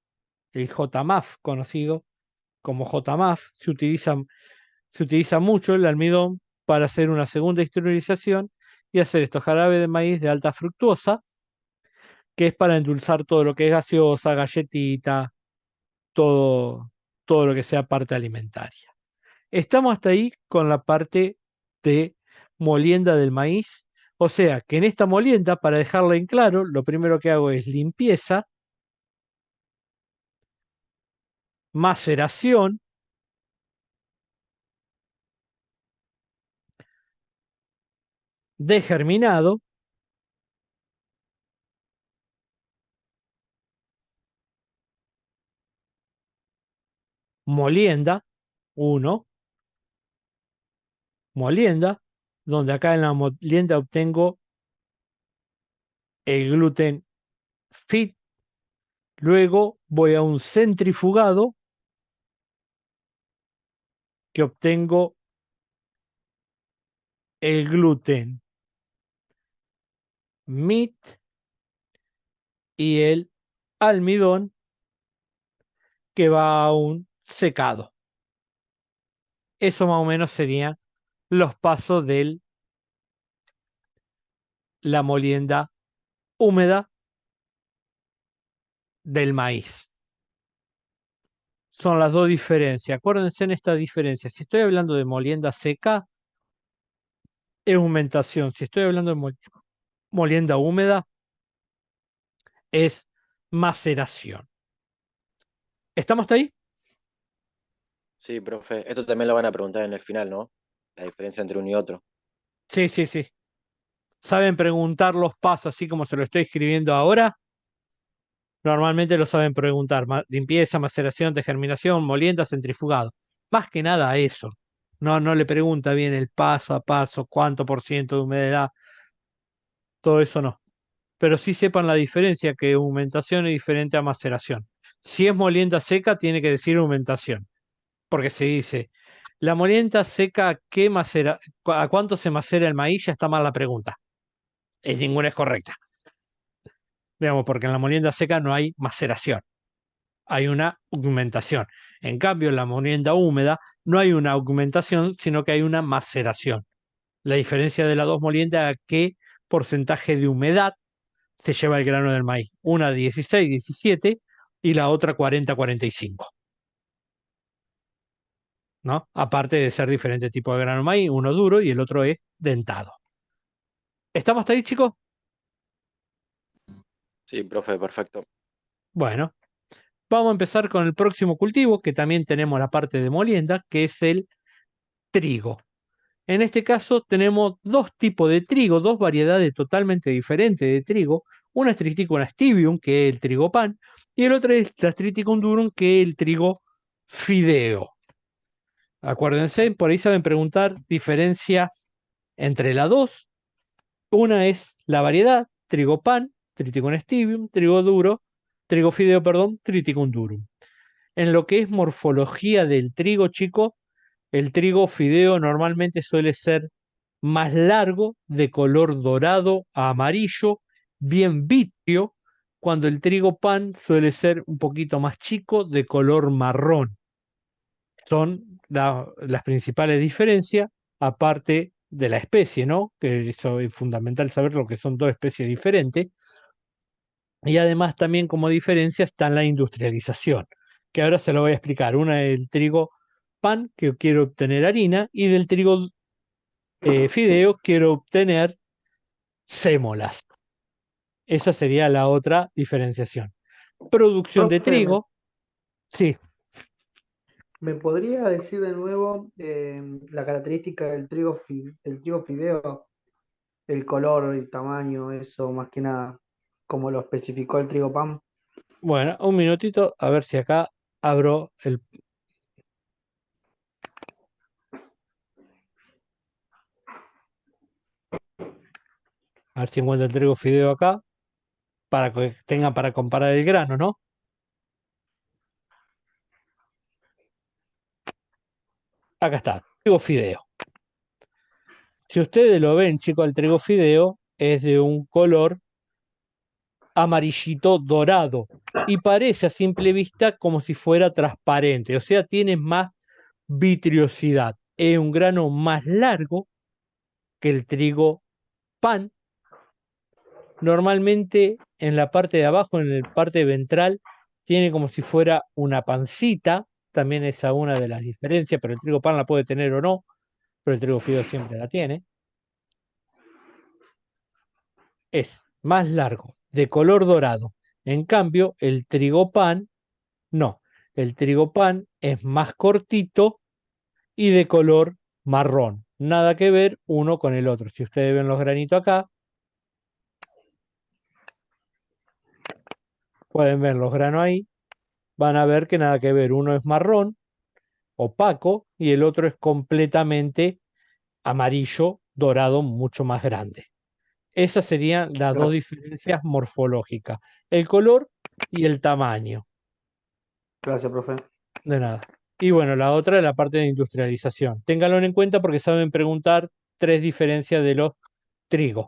el JMAF, conocido como JMAF. Se utiliza mucho el almidón para hacer una segunda exteriorización y hacer estos jarabes de maíz de alta fructuosa, que es para endulzar todo lo que es gaseosa, galletita, todo, todo lo que sea parte alimentaria. Estamos hasta ahí con la parte de molienda del maíz. O sea que en esta molienda, para dejarla en claro, lo primero que hago es limpieza, maceración, degerminado, molienda, 1, molienda, donde acá en la molienda obtengo el gluten fit. Luego voy a un centrifugado que obtengo el gluten meat y el almidón, que va a un secado. Eso más o menos serían los pasos de la molienda húmeda del maíz. Son las dos diferencias. Acuérdense en esta diferencia. Si estoy hablando de molienda seca, es humectación. Si estoy hablando de molienda húmeda, es maceración. ¿Estamos hasta ahí? Sí, profe. Esto también lo van a preguntar en el final, ¿no? La diferencia entre uno y otro. Sí, sí, sí. ¿Saben preguntar los pasos así como se lo estoy escribiendo ahora? Normalmente lo saben preguntar. Limpieza, maceración, degerminación, molienda, centrifugado. Más que nada eso. No, no le pregunta bien el paso a paso, cuánto por ciento de humedad, todo eso no. Pero sí sepan la diferencia, que humectación es diferente a maceración. Si es molienda seca, tiene que decir humectación. Porque se dice, la molienda seca, ¿a cuánto se macera el maíz? Ya está mal la pregunta. Ninguna es correcta. Digamos, porque en la molienda seca no hay maceración, hay una augmentación. En cambio, en la molienda húmeda no hay una augmentación, sino que hay una maceración. La diferencia de las dos moliendas es a qué porcentaje de humedad se lleva el grano del maíz. Una 16, 17 y la otra 40, 45. ¿No? Aparte de ser diferente tipo de grano de maíz, uno duro y el otro es dentado. ¿Estamos hasta ahí, chicos? Sí, profe, perfecto. Bueno, vamos a empezar con el próximo cultivo, que también tenemos la parte de molienda, que es el trigo. En este caso tenemos dos tipos de trigo, dos variedades totalmente diferentes de trigo. Una es Triticum astibium, que es el trigo pan, y el otro es la Triticum durum, que es el trigo fideo. Acuérdense, por ahí saben preguntar diferencias entre las dos. Una es la variedad, trigo pan, Triticum astibium, trigo duro, trigo fideo, perdón, Triticum durum. En lo que es morfología del trigo, chico, el trigo fideo normalmente suele ser más largo, de color dorado a amarillo, bien vítreo, cuando el trigo pan suele ser un poquito más chico, de color marrón. Son las principales diferencias, aparte de la especie, ¿no? Que eso es fundamental saber lo que son dos especies diferentes. Y además también como diferencia está la industrialización, que ahora se lo voy a explicar. Una es el trigo pan, que quiero obtener harina, y del trigo fideo quiero obtener sémolas. Esa sería la otra diferenciación. Producción de Profe, trigo, sí. ¿me podría decir de nuevo la característica del trigo fideo? el color, el tamaño, eso más que nada, como lo especificó el trigo pan. Bueno, un minutito, a ver si acá abro el... A ver si encuentro el trigo fideo acá, para que tengan para comparar el grano, ¿no? Acá está, trigo fideo. Si ustedes lo ven, chicos, el trigo fideo es de un color amarillito dorado y parece a simple vista como si fuera transparente, o sea, tiene más vitriosidad. Es un grano más largo que el trigo pan. Normalmente en la parte de abajo, en la parte ventral, tiene como si fuera una pancita. También esa una de las diferencias, pero el trigo pan la puede tener o no, pero el trigo fideo siempre la tiene. Es más largo, de color dorado. En cambio, el trigo pan, no. El trigo pan es más cortito y de color marrón. Nada que ver uno con el otro. Si ustedes ven los granitos acá, pueden ver los granos ahí, van a ver que nada que ver. Uno es marrón, opaco, y el otro es completamente amarillo, dorado, mucho más grande. Esas serían las dos diferencias morfológicas, el color y el tamaño. Gracias, profe. De nada. Y bueno, la otra es la parte de industrialización. Ténganlo en cuenta porque saben preguntar tres diferencias de los trigos.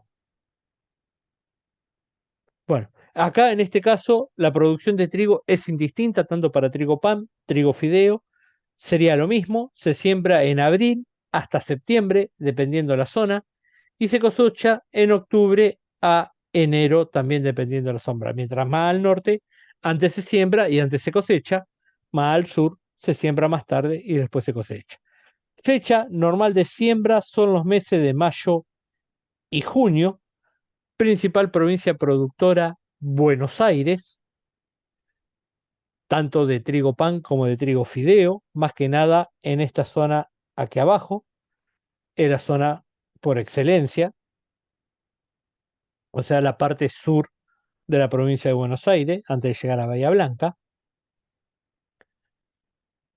Bueno, acá en este caso la producción de trigo es indistinta tanto para trigo pan, trigo fideo. Sería lo mismo, se siembra en abril hasta septiembre, dependiendo de la zona, y se cosecha en octubre a enero, también dependiendo de la sombra. Mientras más al norte, antes se siembra y antes se cosecha, más al sur se siembra más tarde y después se cosecha. Fecha normal de siembra son los meses de mayo y junio. Principal provincia productora, Buenos Aires, tanto de trigo pan como de trigo fideo, más que nada en esta zona aquí abajo, es la zona por excelencia, o sea, la parte sur de la provincia de Buenos Aires, antes de llegar a Bahía Blanca.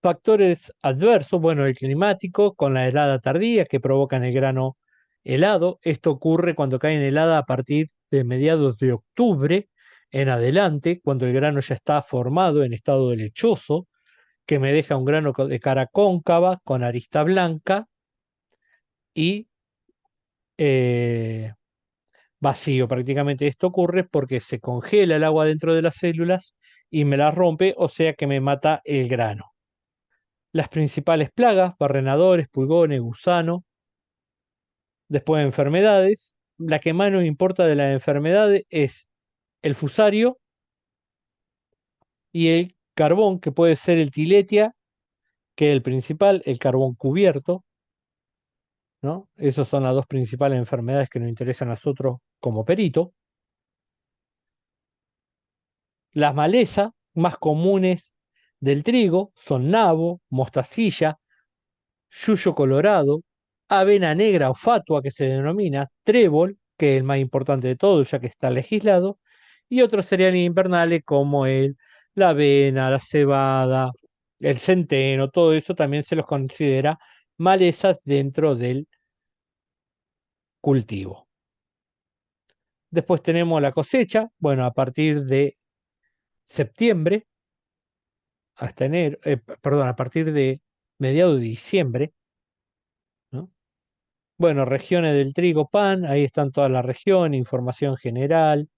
Factores adversos, bueno, el climático, con la helada tardía que provocan el grano helado. Esto ocurre cuando cae en helada a partir de mediados de octubre en adelante, cuando el grano ya está formado en estado de lechoso, que me deja un grano de cara cóncava, con arista blanca y vacío. Prácticamente esto ocurre porque se congela el agua dentro de las células y me las rompe, o sea que me mata el grano. Las principales plagas, barrenadores, pulgones, gusano. Después enfermedades. La que más nos importa de las enfermedades es el fusario y el carbón, que puede ser el tiletia, que es el principal, el carbón cubierto, ¿no? Esas son las dos principales enfermedades que nos interesan a nosotros como perito. Las malezas más comunes del trigo son nabo, mostacilla, yuyo colorado, avena negra o fatua, que se denomina trébol, que es el más importante de todo, ya que está legislado, y otros cereales invernales como la avena, la cebada, el centeno, todo eso también se los considera malezas dentro del cultivo. Después tenemos la cosecha, bueno, a partir de septiembre hasta enero, perdón, a partir de mediados de diciembre, ¿no? Bueno, regiones del trigo, pan, ahí están todas las regiones, información general,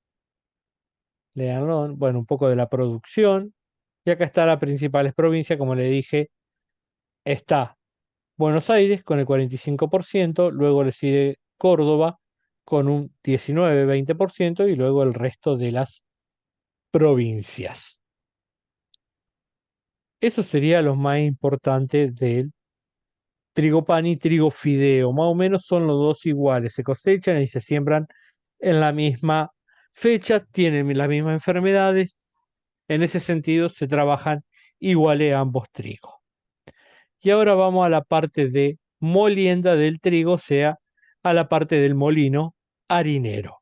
leanlo, bueno, un poco de la producción, y acá está las principales provincias, como le dije, está Buenos Aires con el 45%, luego le sigue Córdoba con un 19-20% y luego el resto de las provincias. Eso sería lo más importante del trigo pan y trigo fideo. Más o menos son los dos iguales. Se cosechan y se siembran en la misma fecha, tienen las mismas enfermedades. En ese sentido, se trabajan iguales ambos trigos. Y ahora vamos a la parte de molienda del trigo, o sea, a la parte del molino harinero.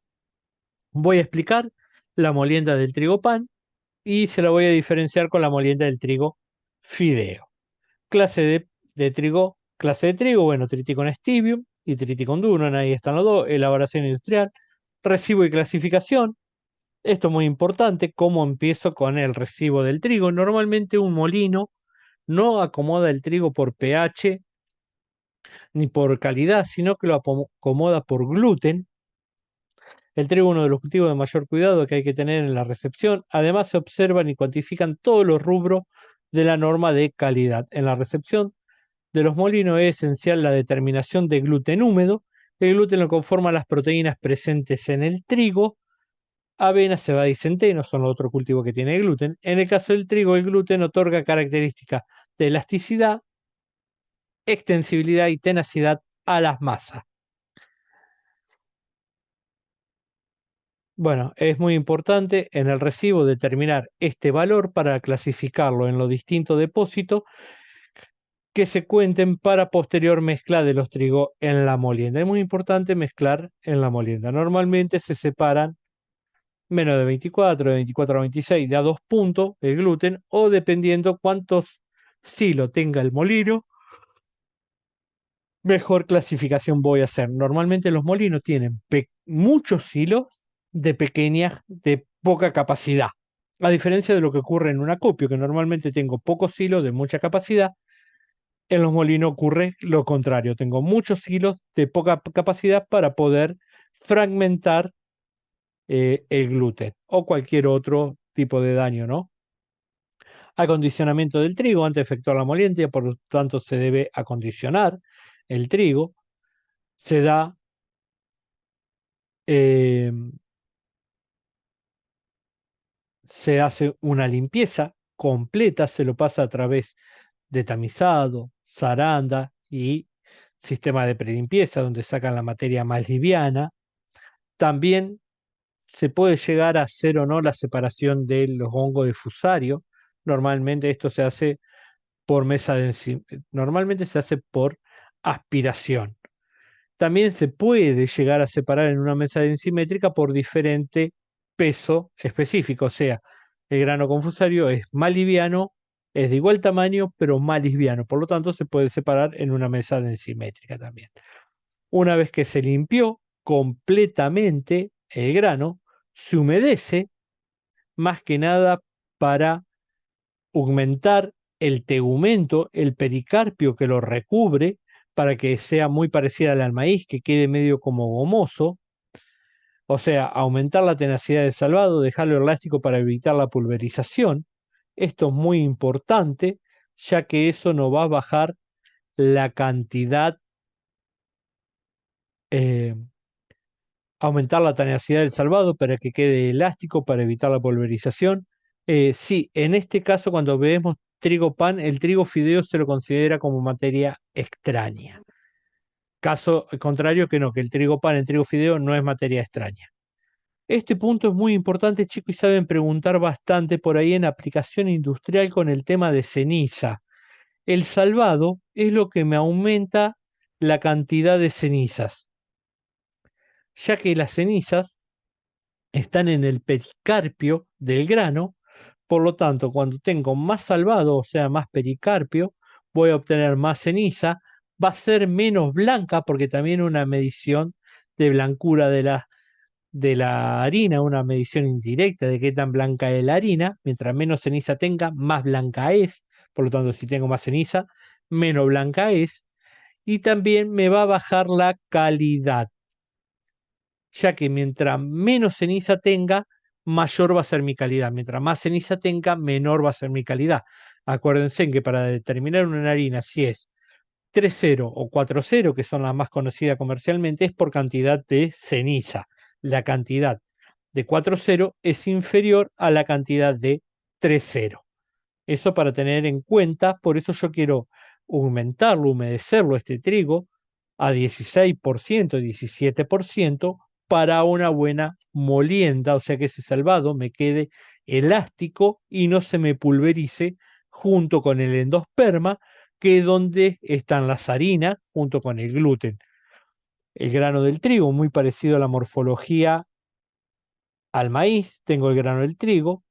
Voy a explicar la molienda del trigo pan y se la voy a diferenciar con la molienda del trigo fideo. Clase de trigo, bueno, triticum stibium y triticum durum, ahí están los dos, elaboración industrial, recibo y clasificación. Esto es muy importante, cómo empiezo con el recibo del trigo. Normalmente un molino no acomoda el trigo por pH ni por calidad, sino que lo acomoda por gluten. El trigo es uno de los cultivos de mayor cuidado que hay que tener en la recepción. Además, se observan y cuantifican todos los rubros de la norma de calidad. En la recepción de los molinos es esencial la determinación de gluten húmedo. El gluten lo conforman las proteínas presentes en el trigo. Avena, cebada y centeno son los otros cultivos que tiene gluten. En el caso del trigo, el gluten otorga características de elasticidad, extensibilidad y tenacidad a las masas. Bueno, es muy importante en el recibo determinar este valor para clasificarlo en los distintos depósitos que se cuenten para posterior mezcla de los trigos en la molienda. Es muy importante mezclar en la molienda. Normalmente se separan menos de 24, de 24 a 26, de a 2 puntos el gluten, o dependiendo cuántos silos tenga el molino, mejor clasificación voy a hacer. Normalmente los molinos tienen muchos silos de poca capacidad. A diferencia de lo que ocurre en un acopio, que normalmente tengo pocos silos de mucha capacidad, en los molinos ocurre lo contrario. Tengo muchos hilos de poca capacidad para poder fragmentar el gluten o cualquier otro tipo de daño, ¿no? Acondicionamiento del trigo antes de efectuar la molienda, por lo tanto se debe acondicionar el trigo. Se da eh, se hace una limpieza completa, se lo pasa a través de tamizado, zaranda y sistema de prelimpieza donde sacan la materia más liviana. También se puede llegar a hacer o no la separación de los hongos de fusario. Normalmente esto se hace por normalmente se hace por aspiración. También se puede llegar a separar en una mesa densimétrica por diferente peso específico, o sea, el grano confusario es más liviano, es de igual tamaño, pero más liviano, por lo tanto se puede separar en una mesa densimétrica también. Una vez que se limpió completamente el grano, se humedece más que nada para aumentar el tegumento, el pericarpio que lo recubre, para que sea muy parecida al maíz, que quede medio como gomoso. O sea, aumentar la tenacidad del salvado, dejarlo elástico para evitar la pulverización. Esto es muy importante, ya que eso no va a bajar la cantidad, eh, aumentar la tenacidad del salvado para que quede elástico, para evitar la pulverización. Sí, en este caso, cuando vemos trigo pan, el trigo fideo se lo considera como materia extraña. Caso contrario que no, que el trigo pan, el trigo fideo no es materia extraña. Este punto es muy importante, chicos, y saben preguntar bastante por ahí en aplicación industrial con el tema de ceniza. El salvado es lo que me aumenta la cantidad de cenizas, ya que las cenizas están en el pericarpio del grano. Por lo tanto, cuando tengo más salvado, o sea, más pericarpio, voy a obtener más ceniza. Va a ser menos blanca porque también una medición de blancura de la harina, una medición indirecta de qué tan blanca es la harina. Mientras menos ceniza tenga, más blanca es. Por lo tanto, si tengo más ceniza, menos blanca es. Y también me va a bajar la calidad, ya que mientras menos ceniza tenga, mayor va a ser mi calidad. Mientras más ceniza tenga, menor va a ser mi calidad. Acuérdense que para determinar una harina si es 3,0 o 4,0, que son las más conocidas comercialmente, es por cantidad de ceniza. La cantidad de 4,0 es inferior a la cantidad de 3,0. Eso para tener en cuenta, por eso yo quiero aumentarlo, humedecerlo este trigo a 16%, 17% para una buena molienda, o sea que ese salvado me quede elástico y no se me pulverice junto con el endosperma, que es donde están las harinas junto con el gluten. el grano del trigo, muy parecido a la morfología al maíz. Tengo el grano del trigo,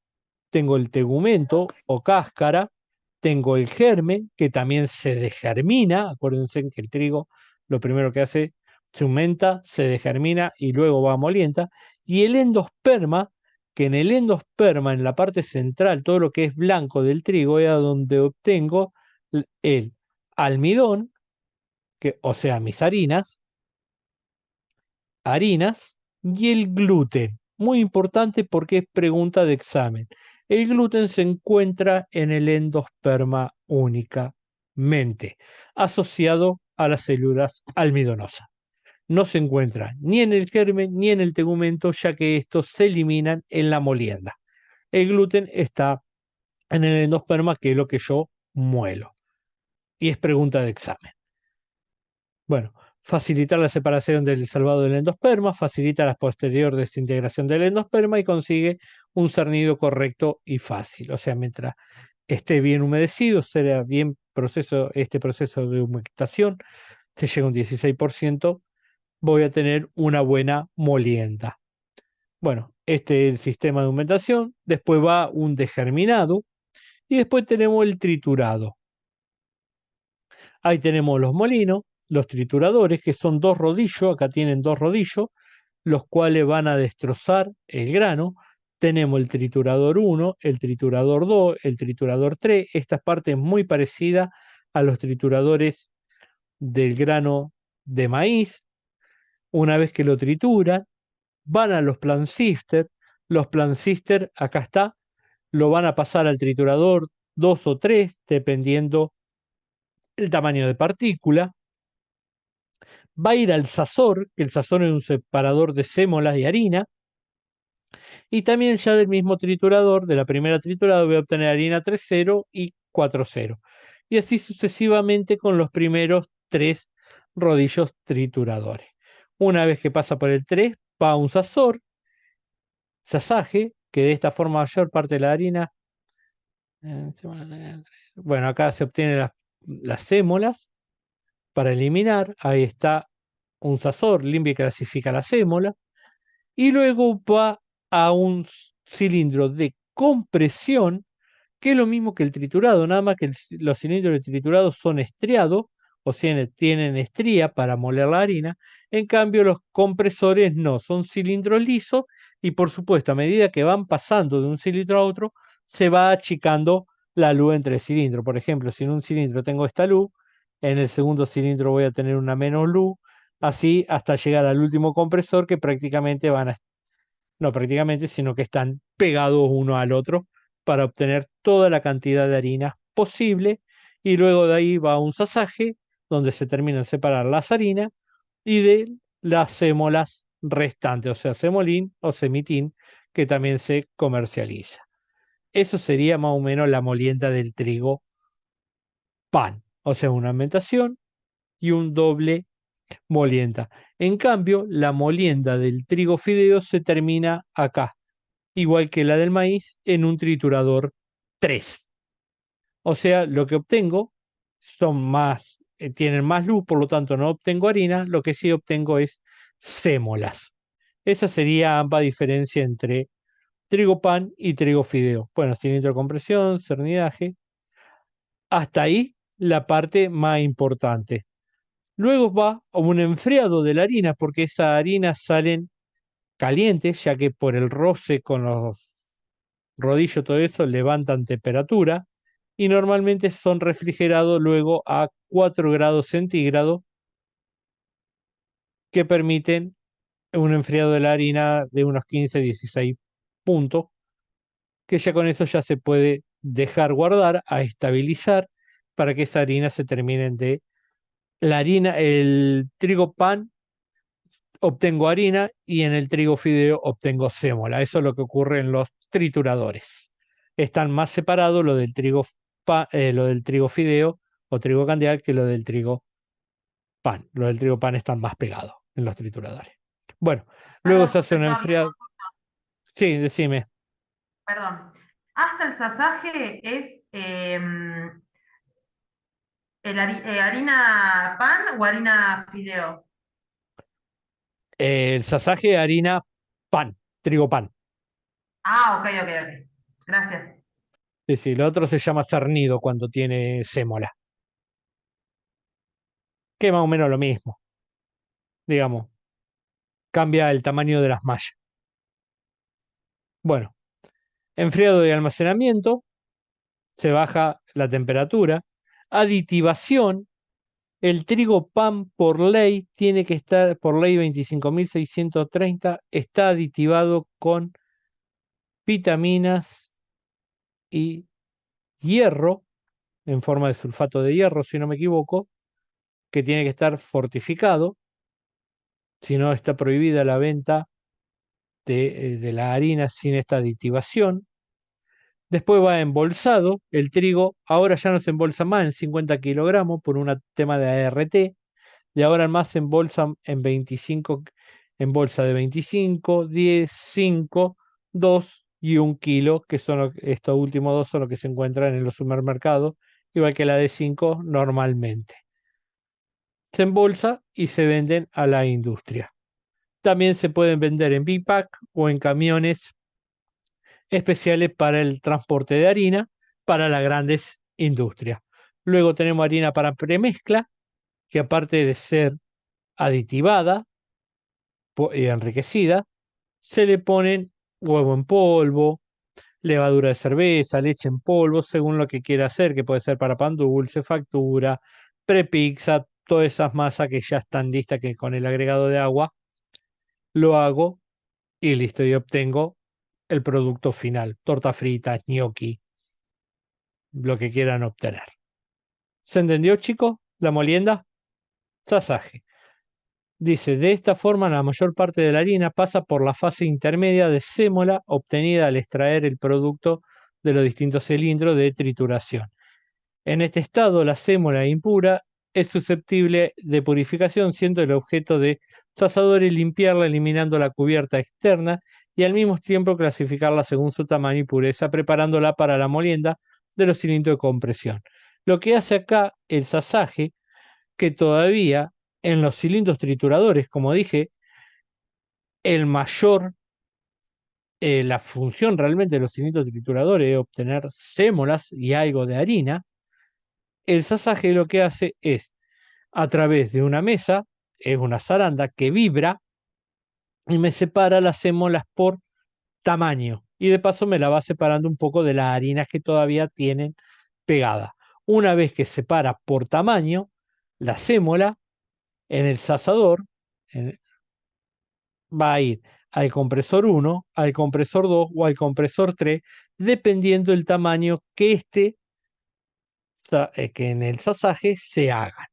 tengo el tegumento o cáscara, tengo el germen, que también se degermina. Acuérdense que el trigo lo primero que hace, se aumenta, se degermina y luego va a molienda. Y el endosperma, que en el endosperma, en la parte central, todo lo que es blanco del trigo, es a donde obtengo el almidón, que, o sea, mis harinas y el gluten. Muy importante porque es pregunta de examen. El gluten se encuentra en el endosperma únicamente, asociado a las células almidonosas. No se encuentra ni en el germen ni en el tegumento, ya que estos se eliminan en la molienda. El gluten está en el endosperma, que es lo que yo muelo. Y es pregunta de examen. Bueno, facilitar la separación del salvado del endosperma, facilita la posterior desintegración del endosperma y consigue un cernido correcto y fácil. O sea, mientras esté bien humedecido, será bien este proceso de humectación, se llega a un 16%, voy a tener una buena molienda. Bueno, este es el sistema de humectación, después va un degerminado y después tenemos el triturado. Ahí tenemos los molinos, los trituradores, que son dos rodillos, acá tienen dos rodillos, los cuales van a destrozar el grano. Tenemos el triturador 1, el triturador 2, el triturador 3. Esta parte es muy parecida a los trituradores del grano de maíz. Una vez que lo trituran, van a los plan sister. Los plan sister, acá está, lo van a pasar al triturador 2 o 3, dependiendo el tamaño de partícula. Va a ir al sazor, que el sazor es un separador de sémolas y harina, y también ya del mismo triturador, de la primera triturada, voy a obtener harina 3.0 y 4.0. Y así sucesivamente con los primeros 3 rodillos trituradores. Una vez que pasa por el 3, va a un sazor, sasaje, que de esta forma mayor parte de la harina. Bueno, acá se obtienen las sémolas para eliminar. Ahí está un sazor, limpia y clasifica la sémola. Y luego va a un cilindro de compresión, que es lo mismo que el triturado, nada más que los cilindros de triturado son estriados, o sea, tienen estría para moler la harina. En cambio, los compresores no, son cilindros lisos y por supuesto, a medida que van pasando de un cilindro a otro, se va achicando la luz entre cilindros. Por ejemplo, si en un cilindro tengo esta luz, en el segundo cilindro voy a tener una menos luz, así hasta llegar al último compresor, que prácticamente no prácticamente, sino que están pegados uno al otro para obtener toda la cantidad de harina posible, y luego de ahí va un sasaje donde se terminan de separar las harinas y de las sémolas restantes, o sea, semolín o semitín, que también se comercializa. Eso sería más o menos la molienda del trigo pan, o sea, una aumentación y un doble molienda. En cambio, la molienda del trigo fideo se termina acá, igual que la del maíz, en un triturador 3. O sea, lo que obtengo tienen más luz, por lo tanto no obtengo harina, lo que sí obtengo es sémolas. Esa sería ambas diferencia entre trigo pan y trigo fideo. Bueno, cilindro de compresión, cernidaje. Hasta ahí la parte más importante. Luego va a un enfriado de la harina, porque esas harinas salen calientes, ya que por el roce con los rodillos, todo eso, levantan temperatura y normalmente son refrigerados luego a 4 grados centígrados, que permiten un enfriado de la harina de unos 15-16 puntos, que ya con eso ya se puede dejar guardar a estabilizar para que esa harina se terminen de... La harina, el trigo pan obtengo harina y en el trigo fideo obtengo sémola. Eso es lo que ocurre en los trituradores. Están más separados lo del trigo fideo o trigo candeal que lo del trigo pan. Lo del trigo pan están más pegados en los trituradores. Bueno, luego se hace un enfriado. Sí, decime. Perdón. Hasta el sasaje es harina pan o harina fideo. El sasaje, harina, pan, trigo pan. Ah, ok, ok, ok. Gracias. Sí, sí, lo otro se llama cernido cuando tiene sémola, que es más o menos lo mismo, digamos, cambia el tamaño de las mallas. Bueno, enfriado y almacenamiento, se baja la temperatura. Aditivación, el trigo pan por ley tiene que estar, por ley 25.630, está aditivado con vitaminas y hierro, en forma de sulfato de hierro, si no me equivoco, que tiene que estar fortificado, si no está prohibida la venta de la harina sin esta aditivación. Después va embolsado, el trigo ahora ya no se embolsa más en 50 kilogramos por un tema de ART, de ahora en más se embolsan en 25, en bolsa de 25, 10, 5, 2 y 1 kilo, que son estos últimos dos son los que se encuentran en los supermercados, igual que la de 5 normalmente. Se embolsa y se venden a la industria. También se pueden vender en bipack o en camiones especiales para el transporte de harina para las grandes industrias. Luego tenemos harina para premezcla, que aparte de ser aditivada y enriquecida, se le ponen huevo en polvo, levadura de cerveza, leche en polvo, según lo que quiera hacer, que puede ser para pan dulce, factura, prepizza, todas esas masas que ya están listas, que con el agregado de agua lo hago y listo, y obtengo el producto final, torta frita, gnocchi, lo que quieran obtener. ¿Se entendió, chicos? La molienda, sasaje. Dice, de esta forma la mayor parte de la harina pasa por la fase intermedia de sémola obtenida al extraer el producto de los distintos cilindros de trituración. En este estado, la sémola impura es susceptible de purificación, siendo el objeto de trazador y limpiarla eliminando la cubierta externa y al mismo tiempo clasificarla según su tamaño y pureza, preparándola para la molienda de los cilindros de compresión. Lo que hace acá el sasaje, que todavía en los cilindros trituradores, como dije, el mayor, la función realmente de los cilindros trituradores es obtener sémolas y algo de harina. El sasaje lo que hace es, a través de una mesa, es una zaranda que vibra y me separa las sémolas por tamaño. Y de paso me la va separando un poco de las harinas que todavía tienen pegada. Una vez que separa por tamaño, la sémola en el sasador va a ir al compresor 1, al compresor 2 o al compresor 3, dependiendo del tamaño que que en el sasaje se haga.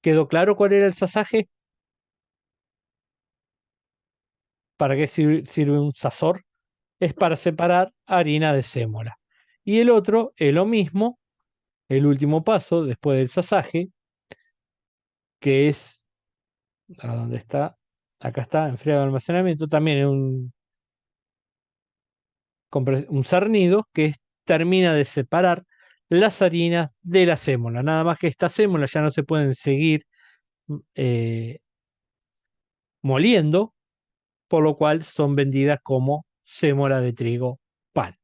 ¿Quedó claro cuál era el sasaje? ¿Para qué sirve un sazor? Es para separar harina de sémola. Y el otro es lo mismo, el último paso después del sasaje, que es, ¿a dónde está? Acá está, enfriado de almacenamiento, también es un sarnido que termina de separar las harinas de la sémola. Nada más que estas sémolas ya no se pueden seguir eh, moliendo, por lo cual son vendidas como sémola de trigo pan,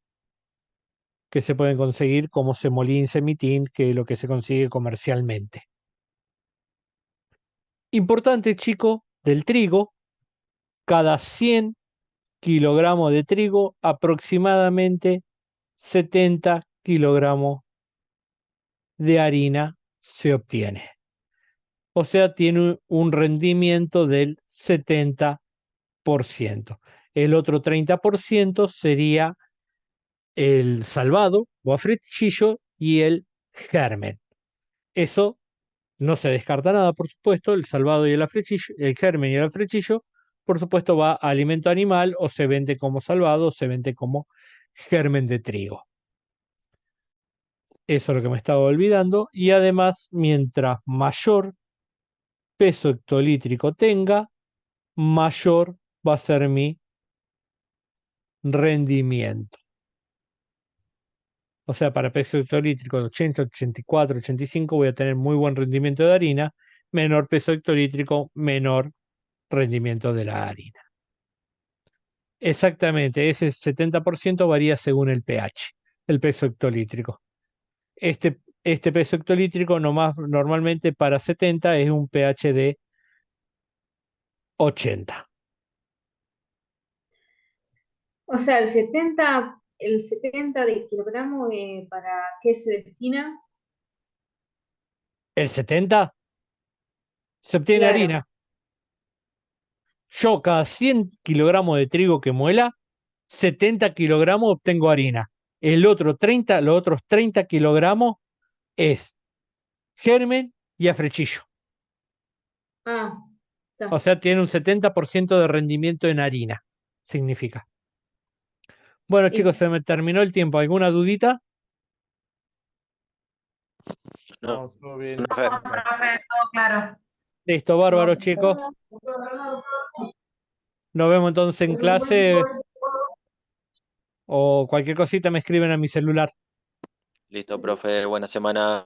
que se pueden conseguir como semolín, semitín, que es lo que se consigue comercialmente. Importante, chico, del trigo, cada 100 kilogramos de trigo, aproximadamente 70 kilogramos de harina se obtiene. O sea, tiene un rendimiento del 70%. El otro 30% sería el salvado o afrechillo y el germen. Eso no se descarta nada, por supuesto, el salvado y el afrechillo, el germen y el afrechillo, por supuesto, va a alimento animal o se vende como salvado o se vende como germen de trigo. Eso es lo que me estaba olvidando. Y además, mientras mayor peso hectolítrico tenga, mayor va a ser mi rendimiento. O sea, para peso hectolítrico de 80, 84, 85 voy a tener muy buen rendimiento de harina, menor peso hectolítrico, menor rendimiento de la harina. Exactamente, ese 70% varía según el pH, el peso hectolítrico. Este peso hectolítrico normalmente para 70 es un pH de 80. O sea, el setenta de kilogramo, ¿para qué se destina? El 70 se obtiene Claro. harina. Yo cada 100 kilogramos de trigo que muela, 70 kilogramos obtengo harina. Los otros 30 kilogramos es germen y afrechillo. Ah, está. O sea, tiene un 70% de rendimiento en harina, significa. Bueno, chicos, se me terminó el tiempo. ¿Alguna dudita? No, todo bien. profe. No, profe, todo claro. Listo, bárbaro, chicos. Nos vemos entonces en clase o cualquier cosita me escriben a mi celular. Listo, profe, buena semana.